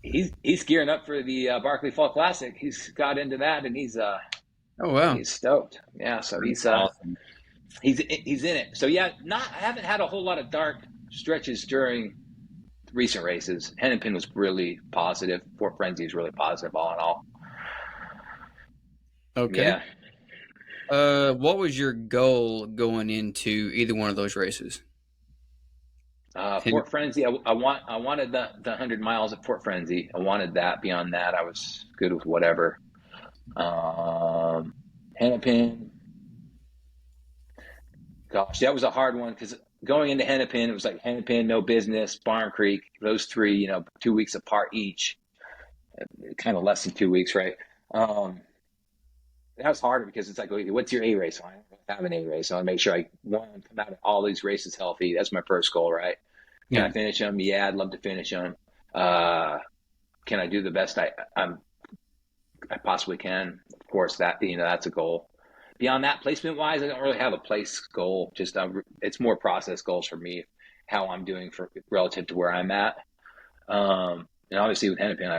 He's gearing up for the Barkley Fall Classic. He's got into that and he's he's stoked. Yeah, so he's awesome. He's in it. So yeah, I haven't had a whole lot of dark stretches during recent races. Hennepin was really positive. Fort Frenzy is really positive all in all. Okay. Yeah. What was your goal going into either one of those races? Fort Frenzy, I wanted the 100 miles at Fort Frenzy. I wanted that. Beyond that, I was good with whatever. Hennepin, gosh, that was a hard one because going into Hennepin, it was like Hennepin, No Business, Barn Creek, those three, 2 weeks apart each, kind of less than 2 weeks, right? That was harder because it's like, okay, what's your A race? I don't have an A race. So I make sure I come out of all these races healthy. That's my first goal, right? Can I finish them? Yeah, I'd love to finish them. Can I do the best I possibly can? Of course, that's a goal. Beyond that, placement wise, I don't really have a place goal. Just it's more process goals for me, how I'm doing relative to where I'm at. And obviously with Hennepin,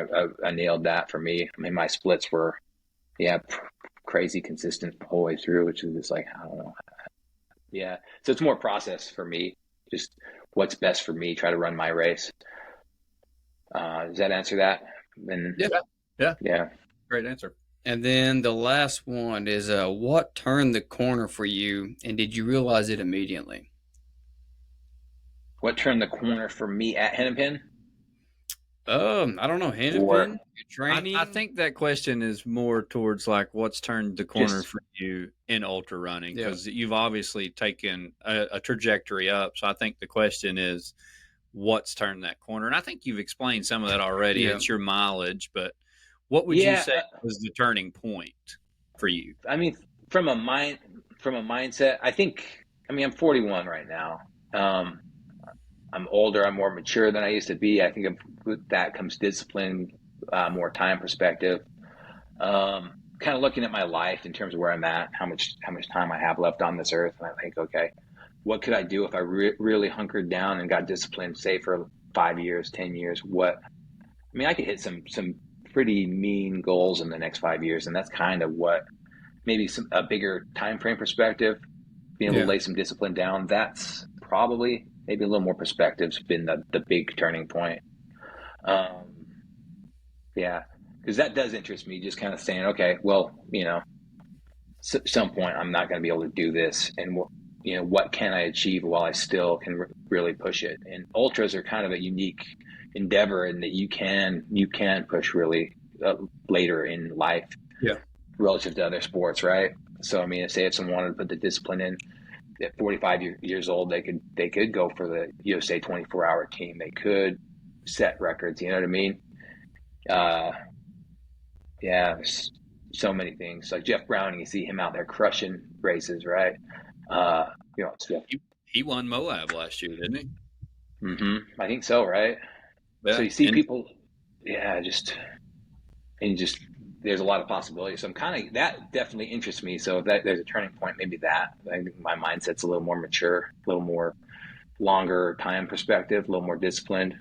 I nailed that for me. I mean, my splits were, crazy consistent the whole way through, which is just like, I don't know. Yeah. So it's more process for me, just what's best for me, try to run my race. Does that answer that? And, yeah. Great answer. And then the last one is, what turned the corner for you, and did you realize it immediately? What turned the corner for me at Hennepin? I don't know. Hennepin, training. I think that question is more towards like what's turned the corner for you in ultra running, because you've obviously taken a trajectory up. So I think the question is, what's turned that corner? And I think you've explained some of that already. Yeah. It's your mileage, but what would you say was the turning point for you? I mean, from a mindset, I'm 41 right now. I'm older. I'm more mature than I used to be. I think with that comes discipline, more time perspective. Kind of looking at my life in terms of where I'm at, how much time I have left on this earth, and I think, okay, what could I do if I really hunkered down and got disciplined, say for 5 years, 10 years? I could hit some pretty mean goals in the next 5 years, and that's kind of what maybe a bigger time frame perspective, being able to lay some discipline down. That's probably maybe a little more perspective's been the big turning point. Because that does interest me, just kind of saying, okay, well, some point I'm not going to be able to do this, and what can I achieve while I still can really push it? And ultras are kind of a unique endeavor in that you can push really later in life, relative to other sports, right? So say if someone wanted to put the discipline in at 45 years old, they could go for the USA 24-hour team. They could set records. You know what I mean? There's so many things. Like Jeff Browning, you see him out there crushing races, right? He won Moab last year, didn't he? Mm-hmm. I think so, right? Yeah. So you see people, there's a lot of possibilities. So that definitely interests me. So if there's a turning point, maybe that. I think my mindset's a little more mature, a little more longer time perspective, a little more disciplined.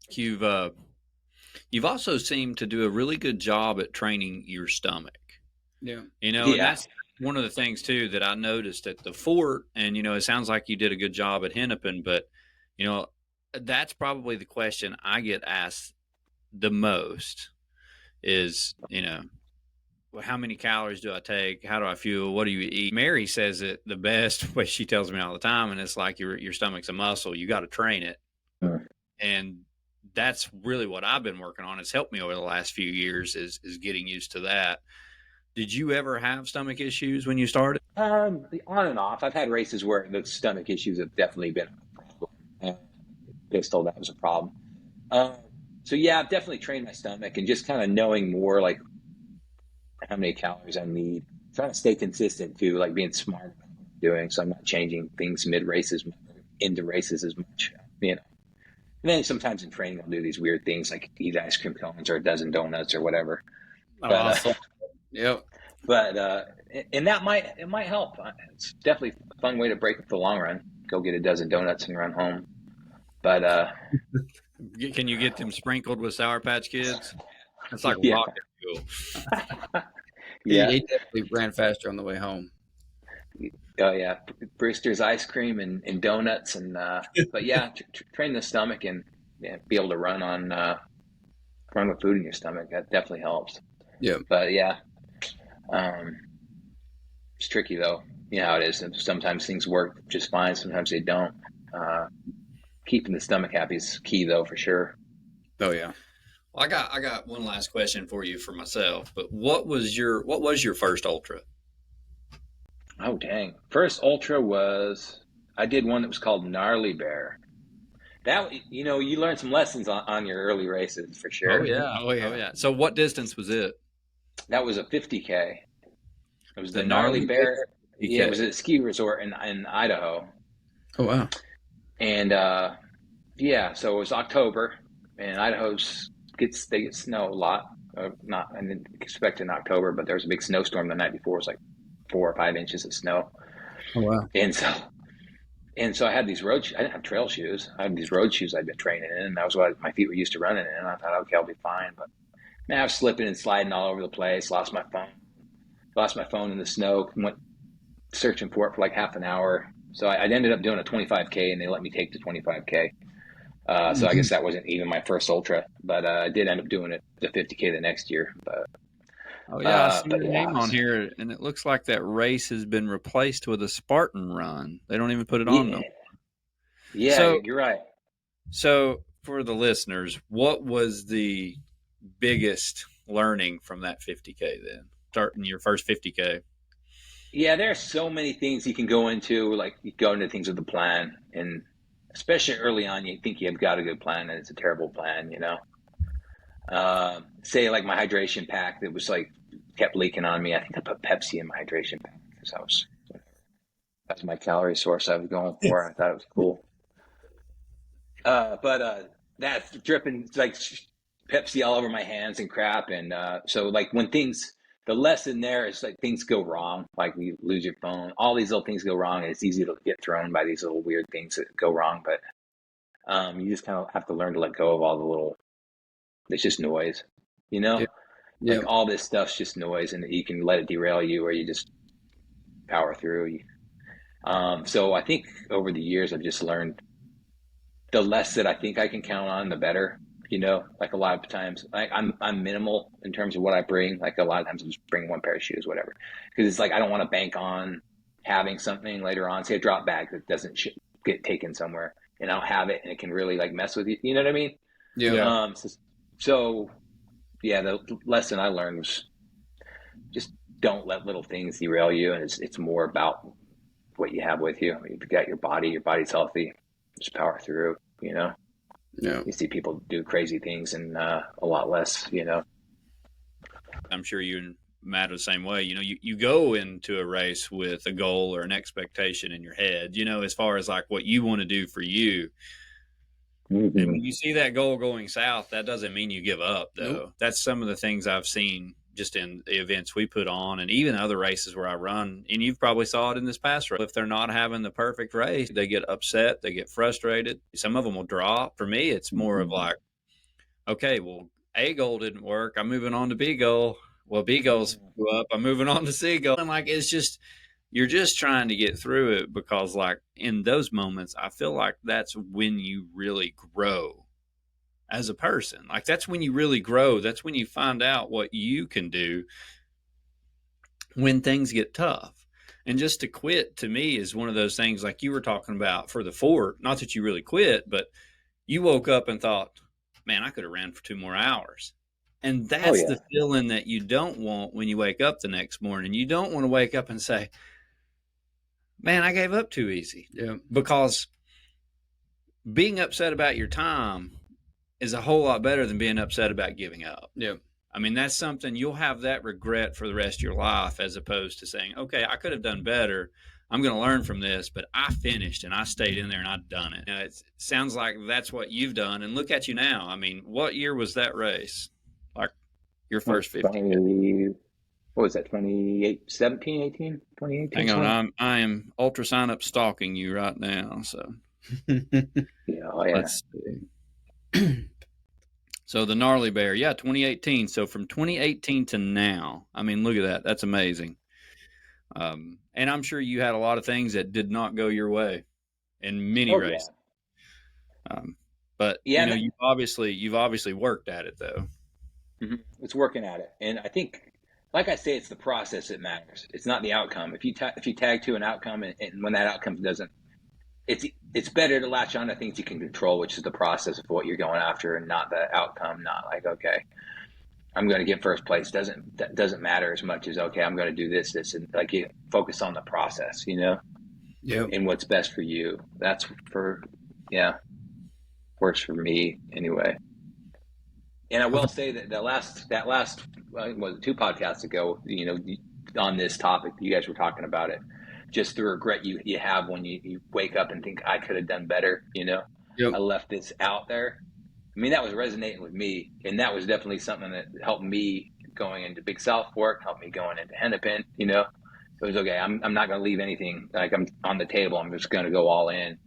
You've also seemed to do a really good job at training your stomach. Yeah. And that's one of the things too that I noticed at the fort, and it sounds like you did a good job at Hennepin, but that's probably the question I get asked the most is, well, how many calories do I take? How do I fuel? What do you eat? Mary says it the best way. She tells me all the time, and it's like your stomach's a muscle. You got to train it. And that's really what I've been working on. It's helped me over the last few years is getting used to that. Did you ever have stomach issues when you started? On and off. I've had races where the stomach issues have definitely been a problem. And pistol, that was a problem. So I've definitely trained my stomach and just kind of knowing more like how many calories I need. Trying to stay consistent too, like being smart about what I'm doing, so I'm not changing things mid races, into races as much. And then sometimes in training I'll do these weird things like eat ice cream cones or a dozen donuts or whatever. Yep. But and that might help. It's definitely a fun way to break up the long run. Go get a dozen donuts and run home. But can you get them sprinkled with Sour Patch Kids? It's like rocket fuel. He definitely ran faster on the way home. Oh yeah, Brewster's ice cream and donuts and but train the stomach and be able to run with food in your stomach. That definitely helps. Yeah. But it's tricky though. You know how it is. Sometimes things work just fine. Sometimes they don't. Keeping the stomach happy is key though, for sure. Oh yeah. Well, I got one last question for you for myself. But what was your first ultra? Oh dang! First ultra I did one that was called Gnarly Bear. That you learn some lessons on your early races for sure. Oh yeah. So what distance was it? That was a 50K. It was the Gnarly Bear. 50K. Yeah, it was at a ski resort in Idaho. Oh wow! And so it was October, and Idaho they get snow a lot. I didn't expect it in October, but there was a big snowstorm the night before. It was like 4 or 5 inches of snow. Oh wow! And so I had these I didn't have trail shoes. I had these road shoes I'd been training in, and that was what my feet were used to running in. And I thought, okay, I'll be fine. But man, I was slipping and sliding all over the place. Lost my phone in the snow. Went searching for it for like half an hour. So I ended up doing a 25K, and they let me take the 25K. So I guess that wasn't even my first ultra, but I did end up doing it the 50K the next year. But I see your name on here, and it looks like that race has been replaced with a Spartan run. They don't even put it on them. Yeah, so, you're right. So for the listeners, what was the biggest learning from that 50K then, starting your first 50K? Yeah, there are so many things you can go into, like you go into things with the plan and especially early on, you think you've got a good plan and it's a terrible plan, say like my hydration pack that was like kept leaking on me. I think I put Pepsi in my hydration pack because that was my calorie source I was going for. I thought it was cool. But that's dripping like Pepsi all over my hands and crap. And so like the lesson there is like things go wrong, like you lose your phone, all these little things go wrong, and it's easy to get thrown by these little weird things that go wrong. But you just kind of have to learn to let go of all the little, it's just noise, Yeah. like all this stuff's just noise, and you can let it derail you or you just power through. So I think over the years, I've just learned the less that I think I can count on, the better. Like a lot of times, like I'm minimal in terms of what I bring. Like a lot of times, I just bring one pair of shoes, whatever, because it's like I don't want to bank on having something later on. Say a drop bag that doesn't get taken somewhere, and I'll have it, and it can really like mess with you. You know what I mean? Yeah. So yeah, the lesson I learned was just don't let little things derail you, and it's more about what you have with you. You've got your body's healthy, just power through. Yeah. You see people do crazy things and a lot less. I'm sure you and Matt are the same way. You go into a race with a goal or an expectation in your head, as far as like what you want to do for you. Mm-hmm. And when you see that goal going south, that doesn't mean you give up, though. Nope. That's some of the things I've seen just in the events we put on, and even other races where I run. And you've probably saw it in this past race. If they're not having the perfect race, they get upset, they get frustrated. Some of them will drop. For me, it's more of like, okay, well, A goal didn't work, I'm moving on to B goal. Well, B goals go up, I'm moving on to C goal. And like, it's just, you're just trying to get through it, because like in those moments, I feel like that's when you really grow as a person. Like that's when you really grow. That's when you find out what you can do when things get tough. And just to quit, to me, is one of those things like you were talking about for the fort. Not that you really quit, but you woke up and thought, man, I could have ran for 2 more hours. And that's the feeling that you don't want when you wake up the next morning. You don't want to wake up and say, man, I gave up too easy. Yeah. Because being upset about your time is a whole lot better than being upset about giving up. Yeah. I mean, that's something you'll have that regret for the rest of your life, as opposed to saying, okay, I could have done better. I'm going to learn from this, but I finished and I stayed in there and I've done it. It sounds like that's what you've done. And look at you now. I mean, what year was that race? Like your first 50? What was that? 2017, 18, 2018? Hang on. I am ultrasign up stalking you right now. So let's see. So the Gnarly Bear, 2018. So from 2018 to now, I mean, look at that. That's amazing. And I'm sure you had a lot of things that did not go your way in many races. But you've obviously worked at it, though. Mm-hmm. It's working at it, and I think, like I say, it's the process that matters. It's not the outcome. If you tag to an outcome, and when that outcome doesn't, it's better to latch on to things you can control, which is the process of what you're going after, and not the outcome. Not like, okay, I'm going to get first place. That doesn't matter as much as, okay, I'm going to do this, and like you focus on the process, Yeah. And what's best for you. That's works for me anyway. And I will say that that last was 2 podcasts ago, on this topic, you guys were talking about it. Just the regret you have when you wake up and think, I could have done better, Yep. I left this out there. I mean, that was resonating with me, and that was definitely something that helped me going into Big South Fork, helped me going into Hennepin, It was okay, I'm not going to leave anything, like I'm on the table, I'm just going to go all in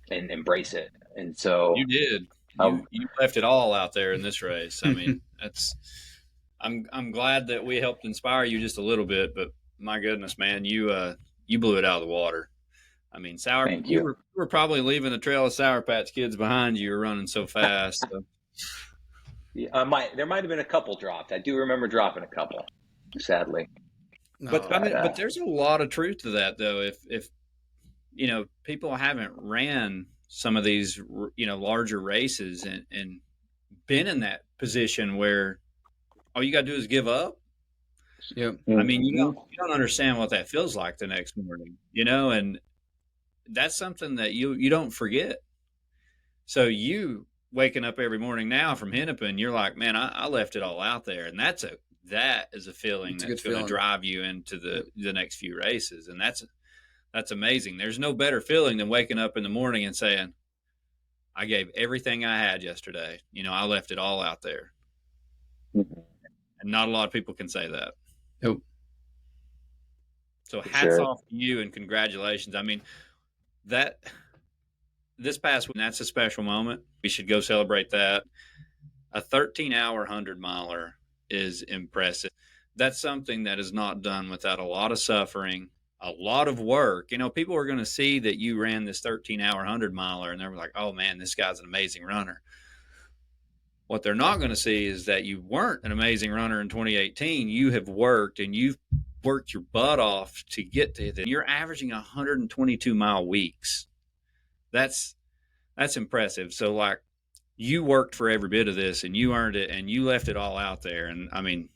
and embrace it. And so you did. You left it all out there in this race. I mean, I'm glad that we helped inspire you just a little bit, but my goodness, man, you blew it out of the water. I mean, you were probably leaving the trail of Sour Patch Kids behind you. You were running so fast. So. Yeah, there might have been a couple dropped. I do remember dropping a couple, sadly. No, but there's a lot of truth to that, though. If people haven't ran some of these larger races and been in that position where all you got to do is give up. Yep. I mean, you don't understand what that feels like the next morning, and that's something that you don't forget. So you waking up every morning now from Hennepin, you're like, man, I left it all out there. And that is a feeling that's going to drive you into the next few races. And that's amazing. There's no better feeling than waking up in the morning and saying, I gave everything I had yesterday. I left it all out there. Mm-hmm. And not a lot of people can say that. Nope. So hats off to you and congratulations. I mean, this past week, that's a special moment. We should go celebrate that. A 13-hour 100-miler is impressive. That's something that is not done without a lot of suffering, a lot of work. People are going to see that you ran this 13-hour 100-miler, and they're like, oh, man, this guy's an amazing runner. What they're not going to see is that you weren't an amazing runner in 2018. You have worked, and you've worked your butt off to get to it. You're averaging 122-mile weeks. That's impressive. So, like, you worked for every bit of this, and you earned it, and you left it all out there. And, I mean,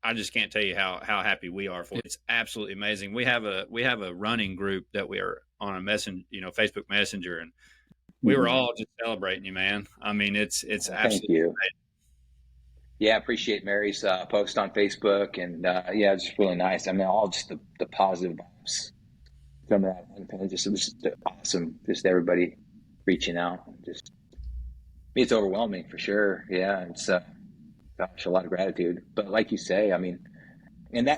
I just can't tell you how happy we are for it. It's absolutely amazing. We have a running group that we are on a Facebook Messenger, and we were all just celebrating you, man. I mean, it's absolutely Thank you. amazing. Yeah, I appreciate Mary's post on Facebook, and it's really nice. I mean, all just the positive vibes from that. It was just awesome. Just everybody reaching out. It's overwhelming for sure. Yeah, it's a lot of gratitude. But like you say, I mean, and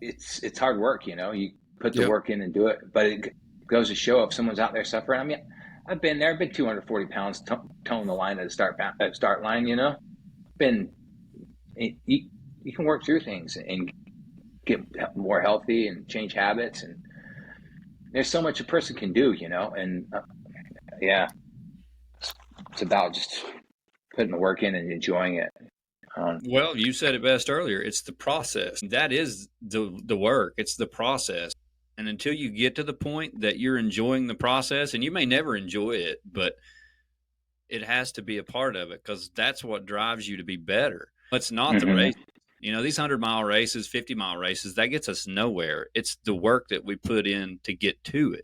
it's hard work. You put the work in and do it, but it goes to show if someone's out there suffering. I mean, I've been there. I've been 240 pounds towing the line at the start line. You can work through things and get more healthy and change habits, and there's so much a person can do, and it's about just putting the work in and enjoying it. Well, you said it best earlier. It's the process. That is the work. It's the process. And until you get to the point that you're enjoying the process, and you may never enjoy it, but it has to be a part of it, because that's what drives you to be better. It's not the race. These 100-mile races, 50-mile races, that gets us nowhere. It's the work that we put in to get to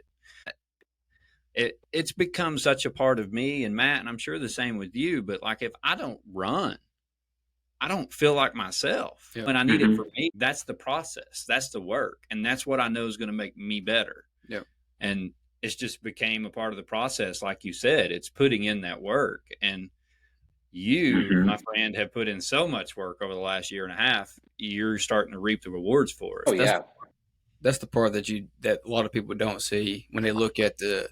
it. It's become such a part of me and Matt, and I'm sure the same with you. But like, if I don't run, I don't feel like myself. Yeah. When I need it for me, that's the process. That's the work. And that's what I know is going to make me better. Yeah. And it's just became a part of the process. Like you said, it's putting in that work. And you, my friend, have put in so much work over the last year and a half. You're starting to reap the rewards for it. Oh, that's the part that a lot of people don't see when they look at the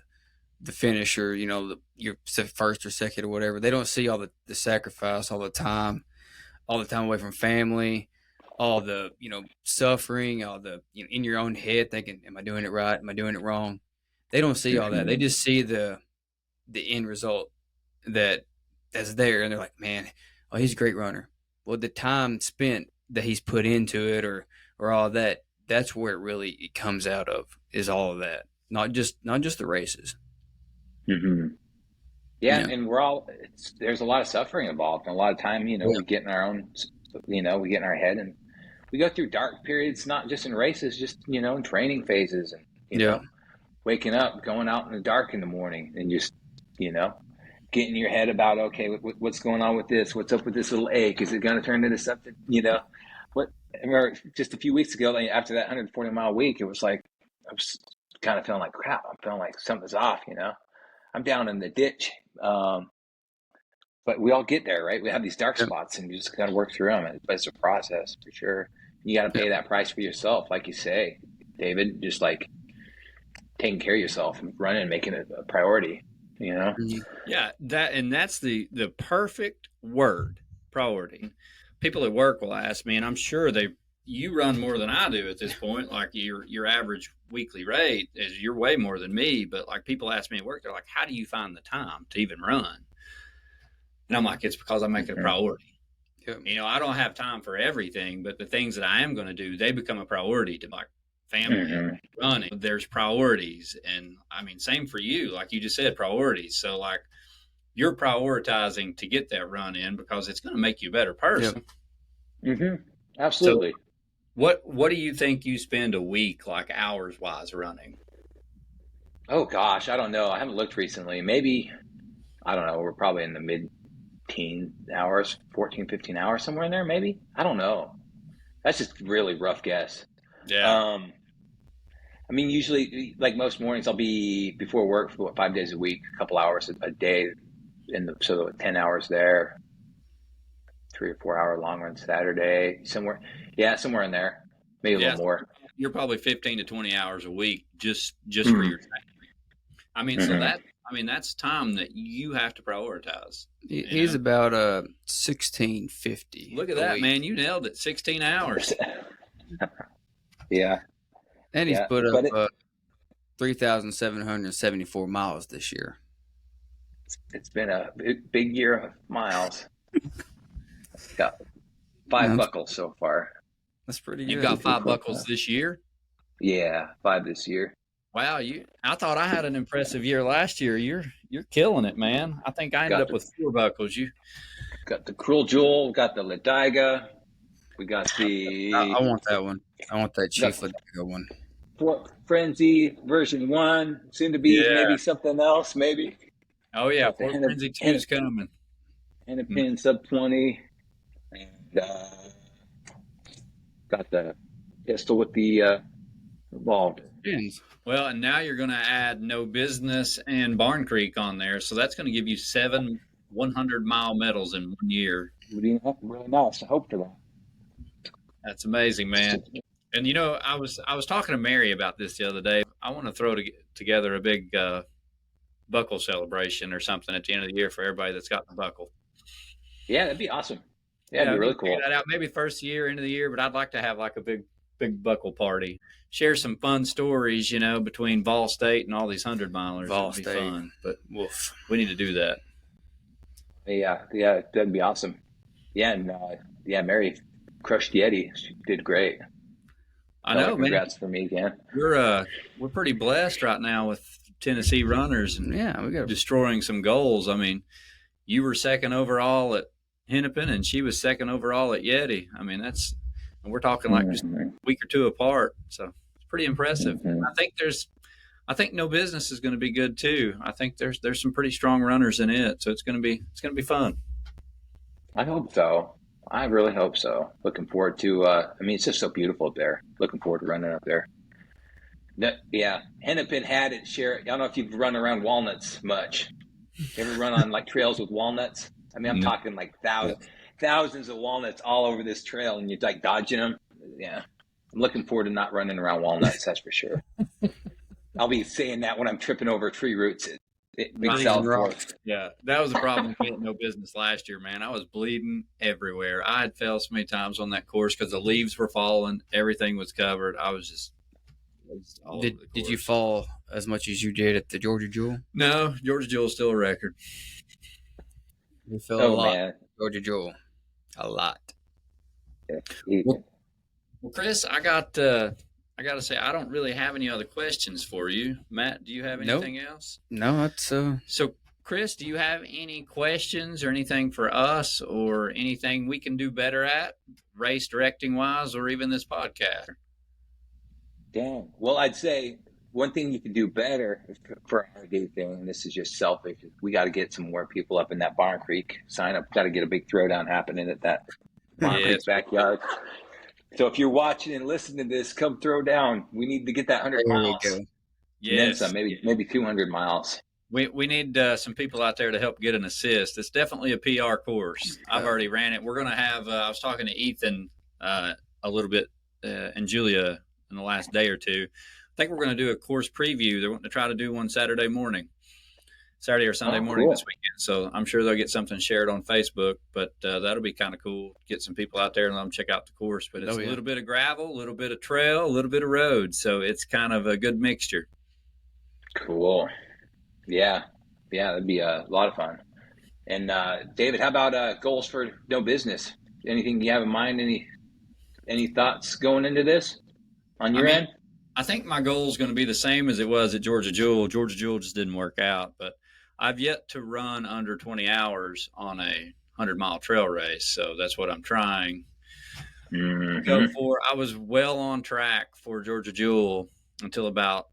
finisher, your first or second or whatever. They don't see all the sacrifice, all the time away from family, all the, suffering, all the, in your own head thinking, am I doing it right? Am I doing it wrong? They don't see all that. They just see the end result that's there. And they're like, man, oh, he's a great runner. Well, the time spent that he's put into it or all that, that's where it really comes out of, is all of that. Not just the races. Mm-hmm. Yeah, and there's a lot of suffering involved, and a lot of time, we get in our own, we get in our head, and we go through dark periods, not just in races, just, in training phases, and, waking up, going out in the dark in the morning, and just, getting your head about, okay, what's going on with this? What's up with this little ache? Is it going to turn into something, I remember just a few weeks ago, after that 140-mile week, it was like, I was kind of feeling like crap. I'm feeling like something's off, I'm down in the ditch. But we all get there, right? We have these dark spots, and you just got to work through them. But it's a process for sure. You got to pay that price for yourself, like you say, David. Just like taking care of yourself and running, and making it a priority. Yeah, that's the perfect word, priority. People at work will ask me, and I'm sure you run more than I do at this point. Like your average weekly rate is, you're way more than me. But like, people ask me at work, they're like, how do you find the time to even run? And I'm like, it's because I make it a priority. Yeah. I don't have time for everything, but the things that I am going to do, they become a priority to my family. Running, there's priorities. And I mean, same for you, like you just said, priorities. So like, you're prioritizing to get that run in because it's going to make you a better person. Absolutely. So what do you think you spend a week, like hours wise, running? Oh gosh, I don't know. I haven't looked recently. Maybe, I don't know. We're probably in the mid-teen hours, 14, 15 hours, somewhere in there, maybe. I don't know. That's just really rough guess. Yeah. I mean, usually, like most mornings, I'll be before work for 5 days a week, a couple hours a day, so 10 hours there, 3 or 4 hour long run Saturday, somewhere. Yeah, somewhere in there, maybe a little more. You're probably 15 to 20 hours a week just for your training. I mean, so that's time that you have to prioritize. He's about 1650. Look at that, man! You nailed it. 16 hours. Yeah. And he's put up 3,774 miles this year. It's been a big year of miles. Got 5 buckles so far. That's pretty good. You got 5 buckles this year? Yeah, 5 this year. Wow, I thought I had an impressive year last year. You're killing it, man. I think I ended up with 4 buckles. You got the Cruel Jewel, got the Ladiga. We got the I want that one. I want that Chief Ladiga one. Frenzy version 1, soon to be maybe something else, maybe. Oh yeah, Fort Frenzy 2 is coming. Hennepin sub 20, and got the pistol with the revolver. Well, and now you're going to add No Business and Barn Creek on there, so that's going to give you 7 100-mile medals in 1 year. Really nice. I hope for that. That's amazing, man. And I was talking to Mary about this the other day. I want to throw together a big buckle celebration or something at the end of the year for everybody that's got the buckle. Yeah, that'd be awesome. Yeah, it'd be really cool. That out maybe first year, end of the year, but I'd like to have like a big buckle party. Share some fun stories, between Vol State and all these 100-milers. Vol State. Fun, but we need to do that. Yeah, that'd be awesome. Yeah, and Mary crushed Yeti. She did great. I know, man. Congrats for me again. We're pretty blessed right now with Tennessee runners, and we got destroying some goals. I mean, you were second overall at Hennepin, and she was second overall at Yeti. I mean, and we're talking like just a week or 2 apart. So it's pretty impressive. I think No Business is going to be good too. I think there's some pretty strong runners in it, so it's going to be fun. I hope so. I really hope so. Looking forward to. It's just so beautiful up there. Looking forward to running up there. Yeah, Hennepin had it. Share it. I don't know if you've run around walnuts much. You ever run on like trails with walnuts? I mean, I'm talking like thousands of walnuts all over this trail, and you're like dodging them. Yeah, I'm looking forward to not running around walnuts. That's for sure. I'll be saying that when I'm tripping over tree roots. Big South Fork. Yeah, that was a problem with No Business last year, man. I was bleeding everywhere. I had fell so many times on that course because the leaves were falling. Everything was covered. I was just all over the course. Did you fall as much as you did at the Georgia Jewel? No, Georgia Jewel is still a record. We fell a lot. Man. Georgia Jewel. A lot. Yeah. Well, Chris, I got to say, I don't really have any other questions for you. Matt, do you have anything else? No, that's So, Chris, do you have any questions or anything for us or anything we can do better at, race directing wise, or even this podcast? Damn. Well, I'd say one thing you could do better for our day thing, and this is just selfish, we got to get some more people up in that Barn Creek sign up. Got to get a big throwdown happening at that Barn Creek's backyard. So if you're watching and listening to this, come throw down. We need to get that 100 miles. Yes. Then some, maybe 200 miles. We need some people out there to help get an assist. It's definitely a PR course. I've already ran it. We're going to have, I was talking to Ethan a little bit and Julia in the last day or two. I think we're going to do a course preview. They're wanting to try to do one Saturday or Sunday morning this weekend. So I'm sure they'll get something shared on Facebook, but that'll be kind of cool. Get some people out there and let them check out the course. But it's a little bit of gravel, a little bit of trail, a little bit of road. So it's kind of a good mixture. Cool. Yeah, that'd be a lot of fun. And David, how about goals for No Business? Anything you have in mind? Any thoughts going into this on your end? I think my goal is going to be the same as it was at Georgia Jewel. Georgia Jewel just didn't work out, but I've yet to run under 20 hours on a 100-mile trail race. So that's what I'm trying to go for. I was well on track for Georgia Jewel until about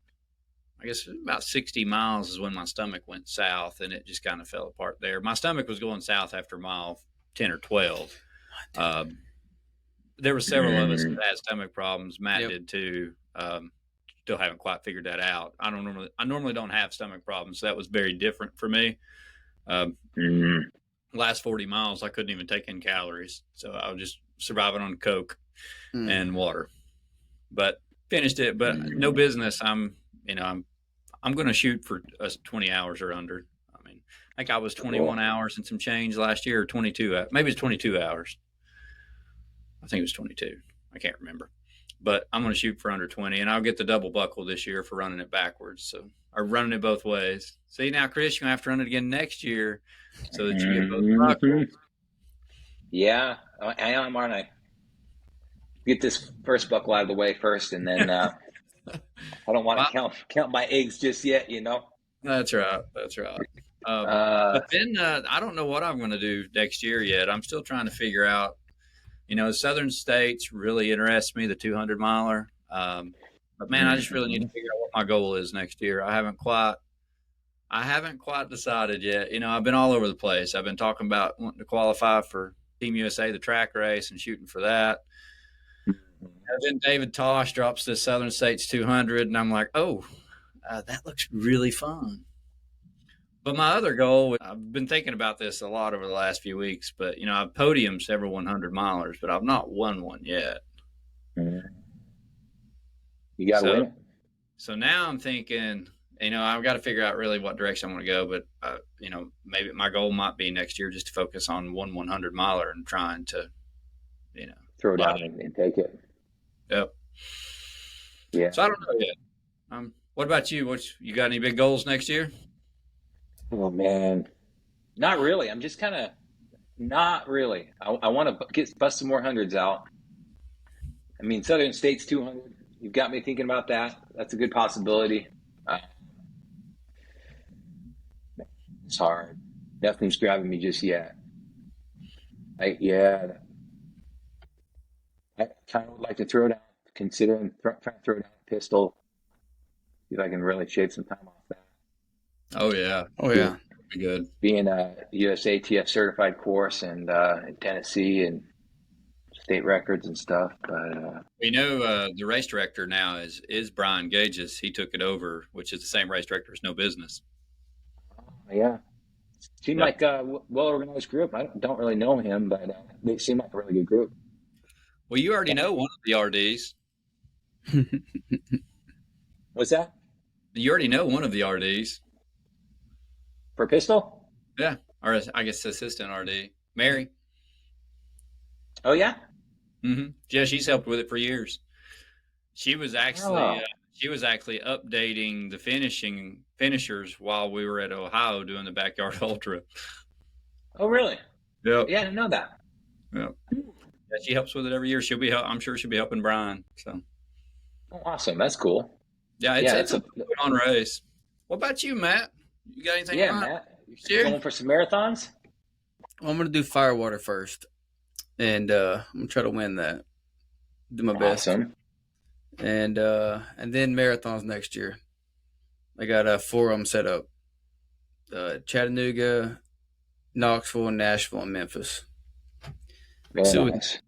I guess about 60 miles is when my stomach went south, and it just kind of fell apart there. My stomach was going south after mile 10 or 12. There were several of us that had stomach problems. Matt did too. Still haven't quite figured that out. I normally don't have stomach problems, so that was very different for me. Last 40 miles, I couldn't even take in calories, so I was just surviving on Coke and water. But finished it. But no business. I'm going to shoot for 20 hours or under. I mean, I think I was 21 hours and some change last year, or 22. Maybe it's 22 hours. I think it was 22. I can't remember. But I'm going to shoot for under 20, and I'll get the double buckle this year for running it backwards. Or running it both ways. See, now, Chris, you're going to have to run it again next year so that you get both buckles. Yeah, I am, aren't I? Get this first buckle out of the way first, and then I don't want to count my eggs just yet, you know? That's right. But then I don't know what I'm going to do next year yet. I'm still trying to figure out. Southern states really interest me, the 200 miler. But man, I just really need to figure out what my goal is next year. I haven't quite decided yet. I've been all over the place. I've been talking about wanting to qualify for Team USA, the track race, and shooting for that. And then David Tosh drops the Southern States 200, and I'm like, that looks really fun. But my other goal, I've been thinking about this a lot over the last few weeks, but, I've podiumed several 100 milers, but I've not won one yet. You got to win. So now I'm thinking, I've got to figure out really what direction I want to go, but, maybe my goal might be next year just to focus on 100 miler and trying to, throw it out and take it. Yep. Yeah. So I don't know yet. What about you? You got any big goals next year? Oh, man. Not really. I'm just kind of not really. I want to bust some more hundreds out. I mean, Southern States 200, you've got me thinking about that. That's a good possibility. It's hard. Nothing's grabbing me just yet. I kind of would like to throw it out, considering trying to throw it out a pistol. See if I can really shave some time off that. Oh yeah. Be good. Being a USATF certified course and in Tennessee and state records and stuff. But the race director now is Brian Gages. He took it over, which is the same race director as No Business. Yeah. Seemed like a well-organized group. I don't really know him, but they seem like a really good group. Well, you already know one of the RDs. What's that? You already know one of the RDs. For pistol? Yeah. Or I guess assistant RD. Mary. Oh, yeah? Mm-hmm. Yeah, she's helped with it for years. She was actually updating the finishers while we were at Ohio doing the Backyard Ultra. Oh, really? Yeah. Yeah, I didn't know that. Yeah. Yeah, she helps with it every year. I'm sure she'll be helping Brian. So. Oh, awesome. That's cool. Yeah, it's a good-on race. What about you, Matt? You got anything? Yeah, Matt. You going for some marathons? Well, I'm going to do Firewater first, and I'm going to try to win that. Do my best. Awesome. And then marathons next year. I got 4 of them set up. Chattanooga, Knoxville, Nashville, and Memphis. Very nice.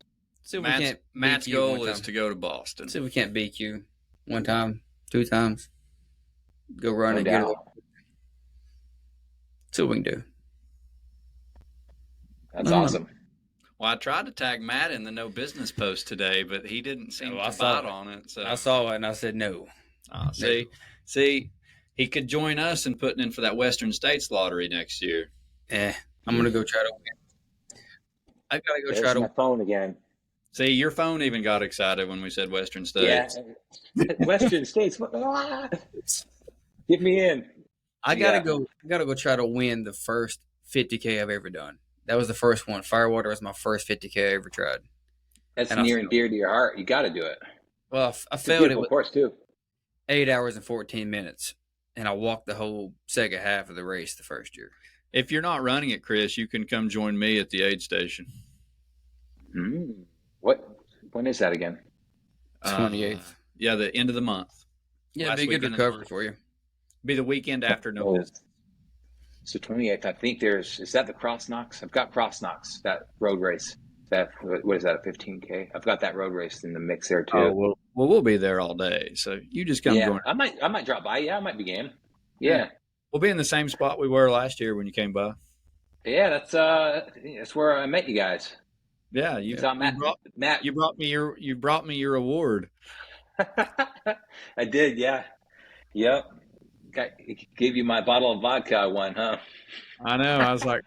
Matt's goal is to go to Boston. See if we can't beat you 1 time, 2 times. Go run and get it. See what we can do. That's awesome. Well, I tried to tag Matt in the No Business post today, but he didn't seem to bite on it. So I saw it and I said no. See, he could join us in putting in for that Western States lottery next year. I'm going to go try to win. I got to go try to my phone again. See, your phone even got excited when we said Western States. Yeah, Western States. Get me in. I gotta go try to win the first 50K I've ever done. That was the first one. Firewater was my first 50K I ever tried. That's near and dear to your heart. You got to do it. Well, I failed it with course too. 8 hours and 14 minutes, and I walked the whole second half of the race the first year. If you're not running it, Chris, you can come join me at the aid station. When is that again? 28th. Yeah, the end of the month. Yeah, it'd be a good recovery for you. Be the weekend after no business. So 28th, I think is that the Cross Knocks? I've got Cross Knocks, that road race. What is that, a 15K? I've got that road race in the mix there too. Oh, well, we'll be there all day. So you just come join. I might drop by. Yeah, I might be game. Yeah. We'll be in the same spot we were last year when you came by. Yeah, that's where I met you guys. Yeah, you brought me your award. I did, yeah. Yep. Gave you my bottle of vodka I won, huh? I know. I was like,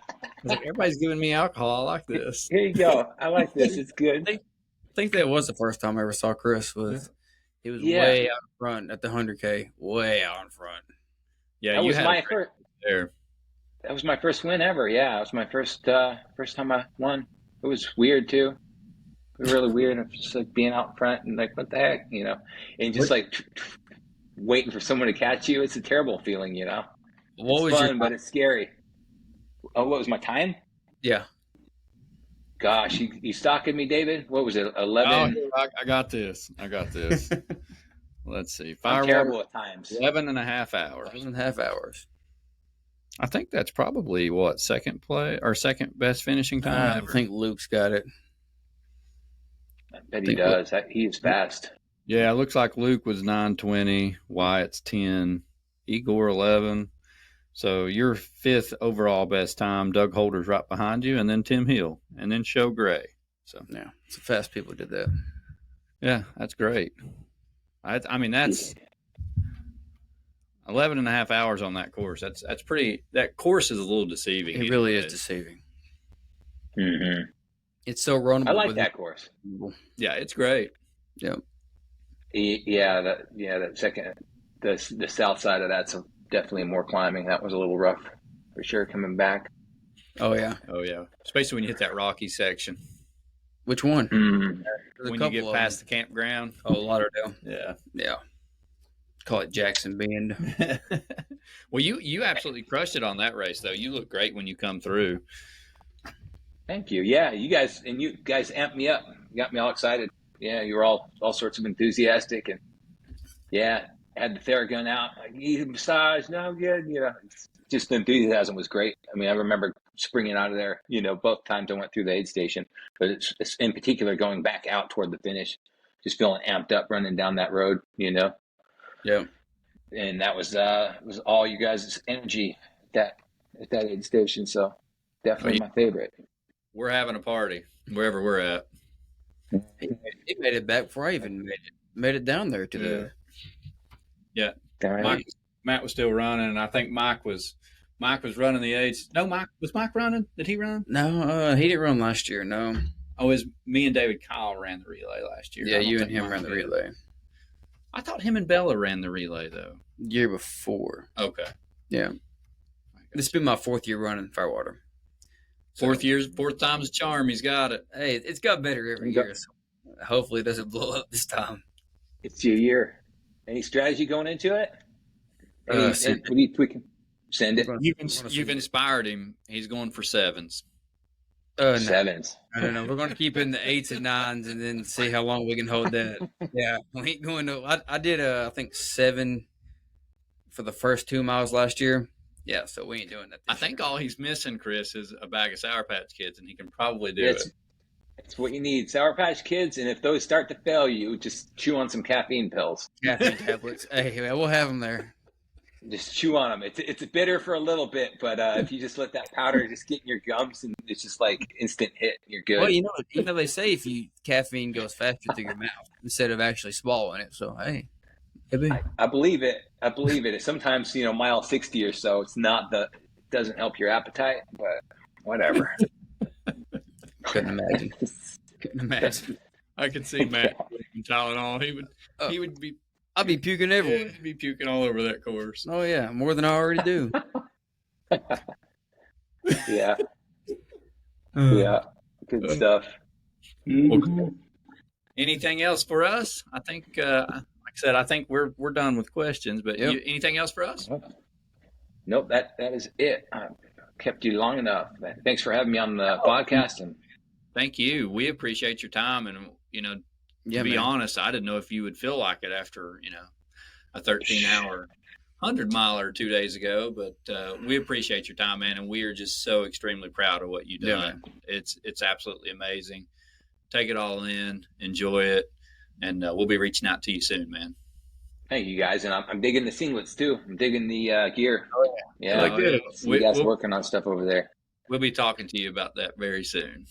everybody's giving me alcohol. I like this. Here you go. I like this. It's good. I think that was the first time I ever saw Chris. He was way out in front at the 100K, way out in front. Yeah, that you was had my first there. That was my first win ever. Yeah, it was my first time I won. It was weird too. It was really weird. It was just like being out front and like, what the heck, and just like waiting for someone to catch you. It's a terrible feeling, What was fun, but it's scary. Oh, what was my time? Yeah. Gosh, you stalking me, David? What was it? 11? Oh, I got this. Let's see. I'm terrible at times. 11 and a half hours. 11 and a half hours. I think that's probably second best finishing time. I think Luke's got it. I bet he does. He is fast. Yeah, it looks like Luke was 9:20, Wyatt's 10, Igor 11. So your fifth overall best time. Doug Holder's right behind you, and then Tim Hill, and then Show Gray. So yeah, some fast people did that. Yeah, that's great. I mean, that's 11 and a half hours on that course. That's pretty. That course is a little deceiving. It really is deceiving. Mm-hmm. It's so runnable. I like that course. Yeah, it's great. Yeah. Yeah, that second, the south side of that's definitely more climbing. That was a little rough for sure coming back. Oh yeah. Especially when you hit that rocky section. Which one? Mm-hmm. When you get past the campground. Oh, Lauderdale. Yeah. Call it Jackson Bend. Well, you absolutely crushed it on that race, though. You look great when you come through. Thank you. Yeah, you guys amped me up. You got me all excited. Yeah, you were all sorts of enthusiastic, and yeah, had the Theragun out. Like, need a massage? No, good. Just the enthusiasm was great. I mean, I remember springing out of there. Both times I went through the aid station, but it's in particular going back out toward the finish, just feeling amped up running down that road. Yeah. And that was all you guys' energy at that aid station. So definitely my favorite. We're having a party wherever we're at. He made it back before I even made it down there to the. Yeah. Matt was still running, and I think Mike was running the aids. No, was Mike running? Did he run? No, he didn't run last year. No. Oh, it was me and David Kyle ran the relay last year. Yeah, you and him ran the relay. I thought him and Bella ran the relay though. Year before. Okay. Yeah. This has been my fourth year running Firewater. Fourth time's a charm. He's got it. Hey, it's got better every year. So hopefully it doesn't blow up this time. It's your year. Any strategy going into it? What do you tweak? Send it. You've inspired him. He's going for sevens. No. Sevens. I don't know. We're going to keep it in the 8s and 9s and then see how long we can hold that. Yeah. We ain't going to. I did, I think, 7 for the first 2 miles last year. Yeah, so we ain't doing that. I think all he's missing, Chris, is a bag of Sour Patch Kids, and he can probably do it. It's what you need. Sour Patch Kids, and if those start to fail you, just chew on some caffeine pills. Caffeine tablets. Hey, we'll have them there. Just chew on them. It's bitter for a little bit, but if you just let that powder just get in your gums, and it's just like instant hit, you're good. Well, you know they say caffeine goes faster through your mouth instead of actually swallowing it. So hey, I believe it. Sometimes mile 60 or so, it doesn't help your appetite, but whatever. Couldn't imagine. I could see Matt taking Tylenol. He would be. I'd be puking everywhere. He'd be puking all over that course. Oh yeah, more than I already do. Yeah. Yeah. Good stuff. Well, anything else for us? I think, like I said, I think we're done with questions. But anything else for us? Nope. That is it. I kept you long enough. Thanks for having me on the podcast. And thank you. We appreciate your time. And to be honest, I didn't know if you would feel like it after a 13-hour 100-miler 2 days ago, but we appreciate your time, man, and we are just so extremely proud of what you've done. Yeah, it's absolutely amazing. Take it all in, enjoy it, and we'll be reaching out to you soon, man. Thank you guys, and I'm digging the singlets too. I'm digging the gear. Oh, yeah. Good. You guys working on stuff over there. We'll be talking to you about that very soon.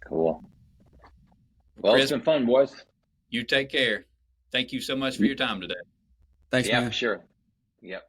Cool. Well, Chris, it's been fun, boys. You take care. Thank you so much for your time today. Thanks, man. Yeah, for sure. Yep.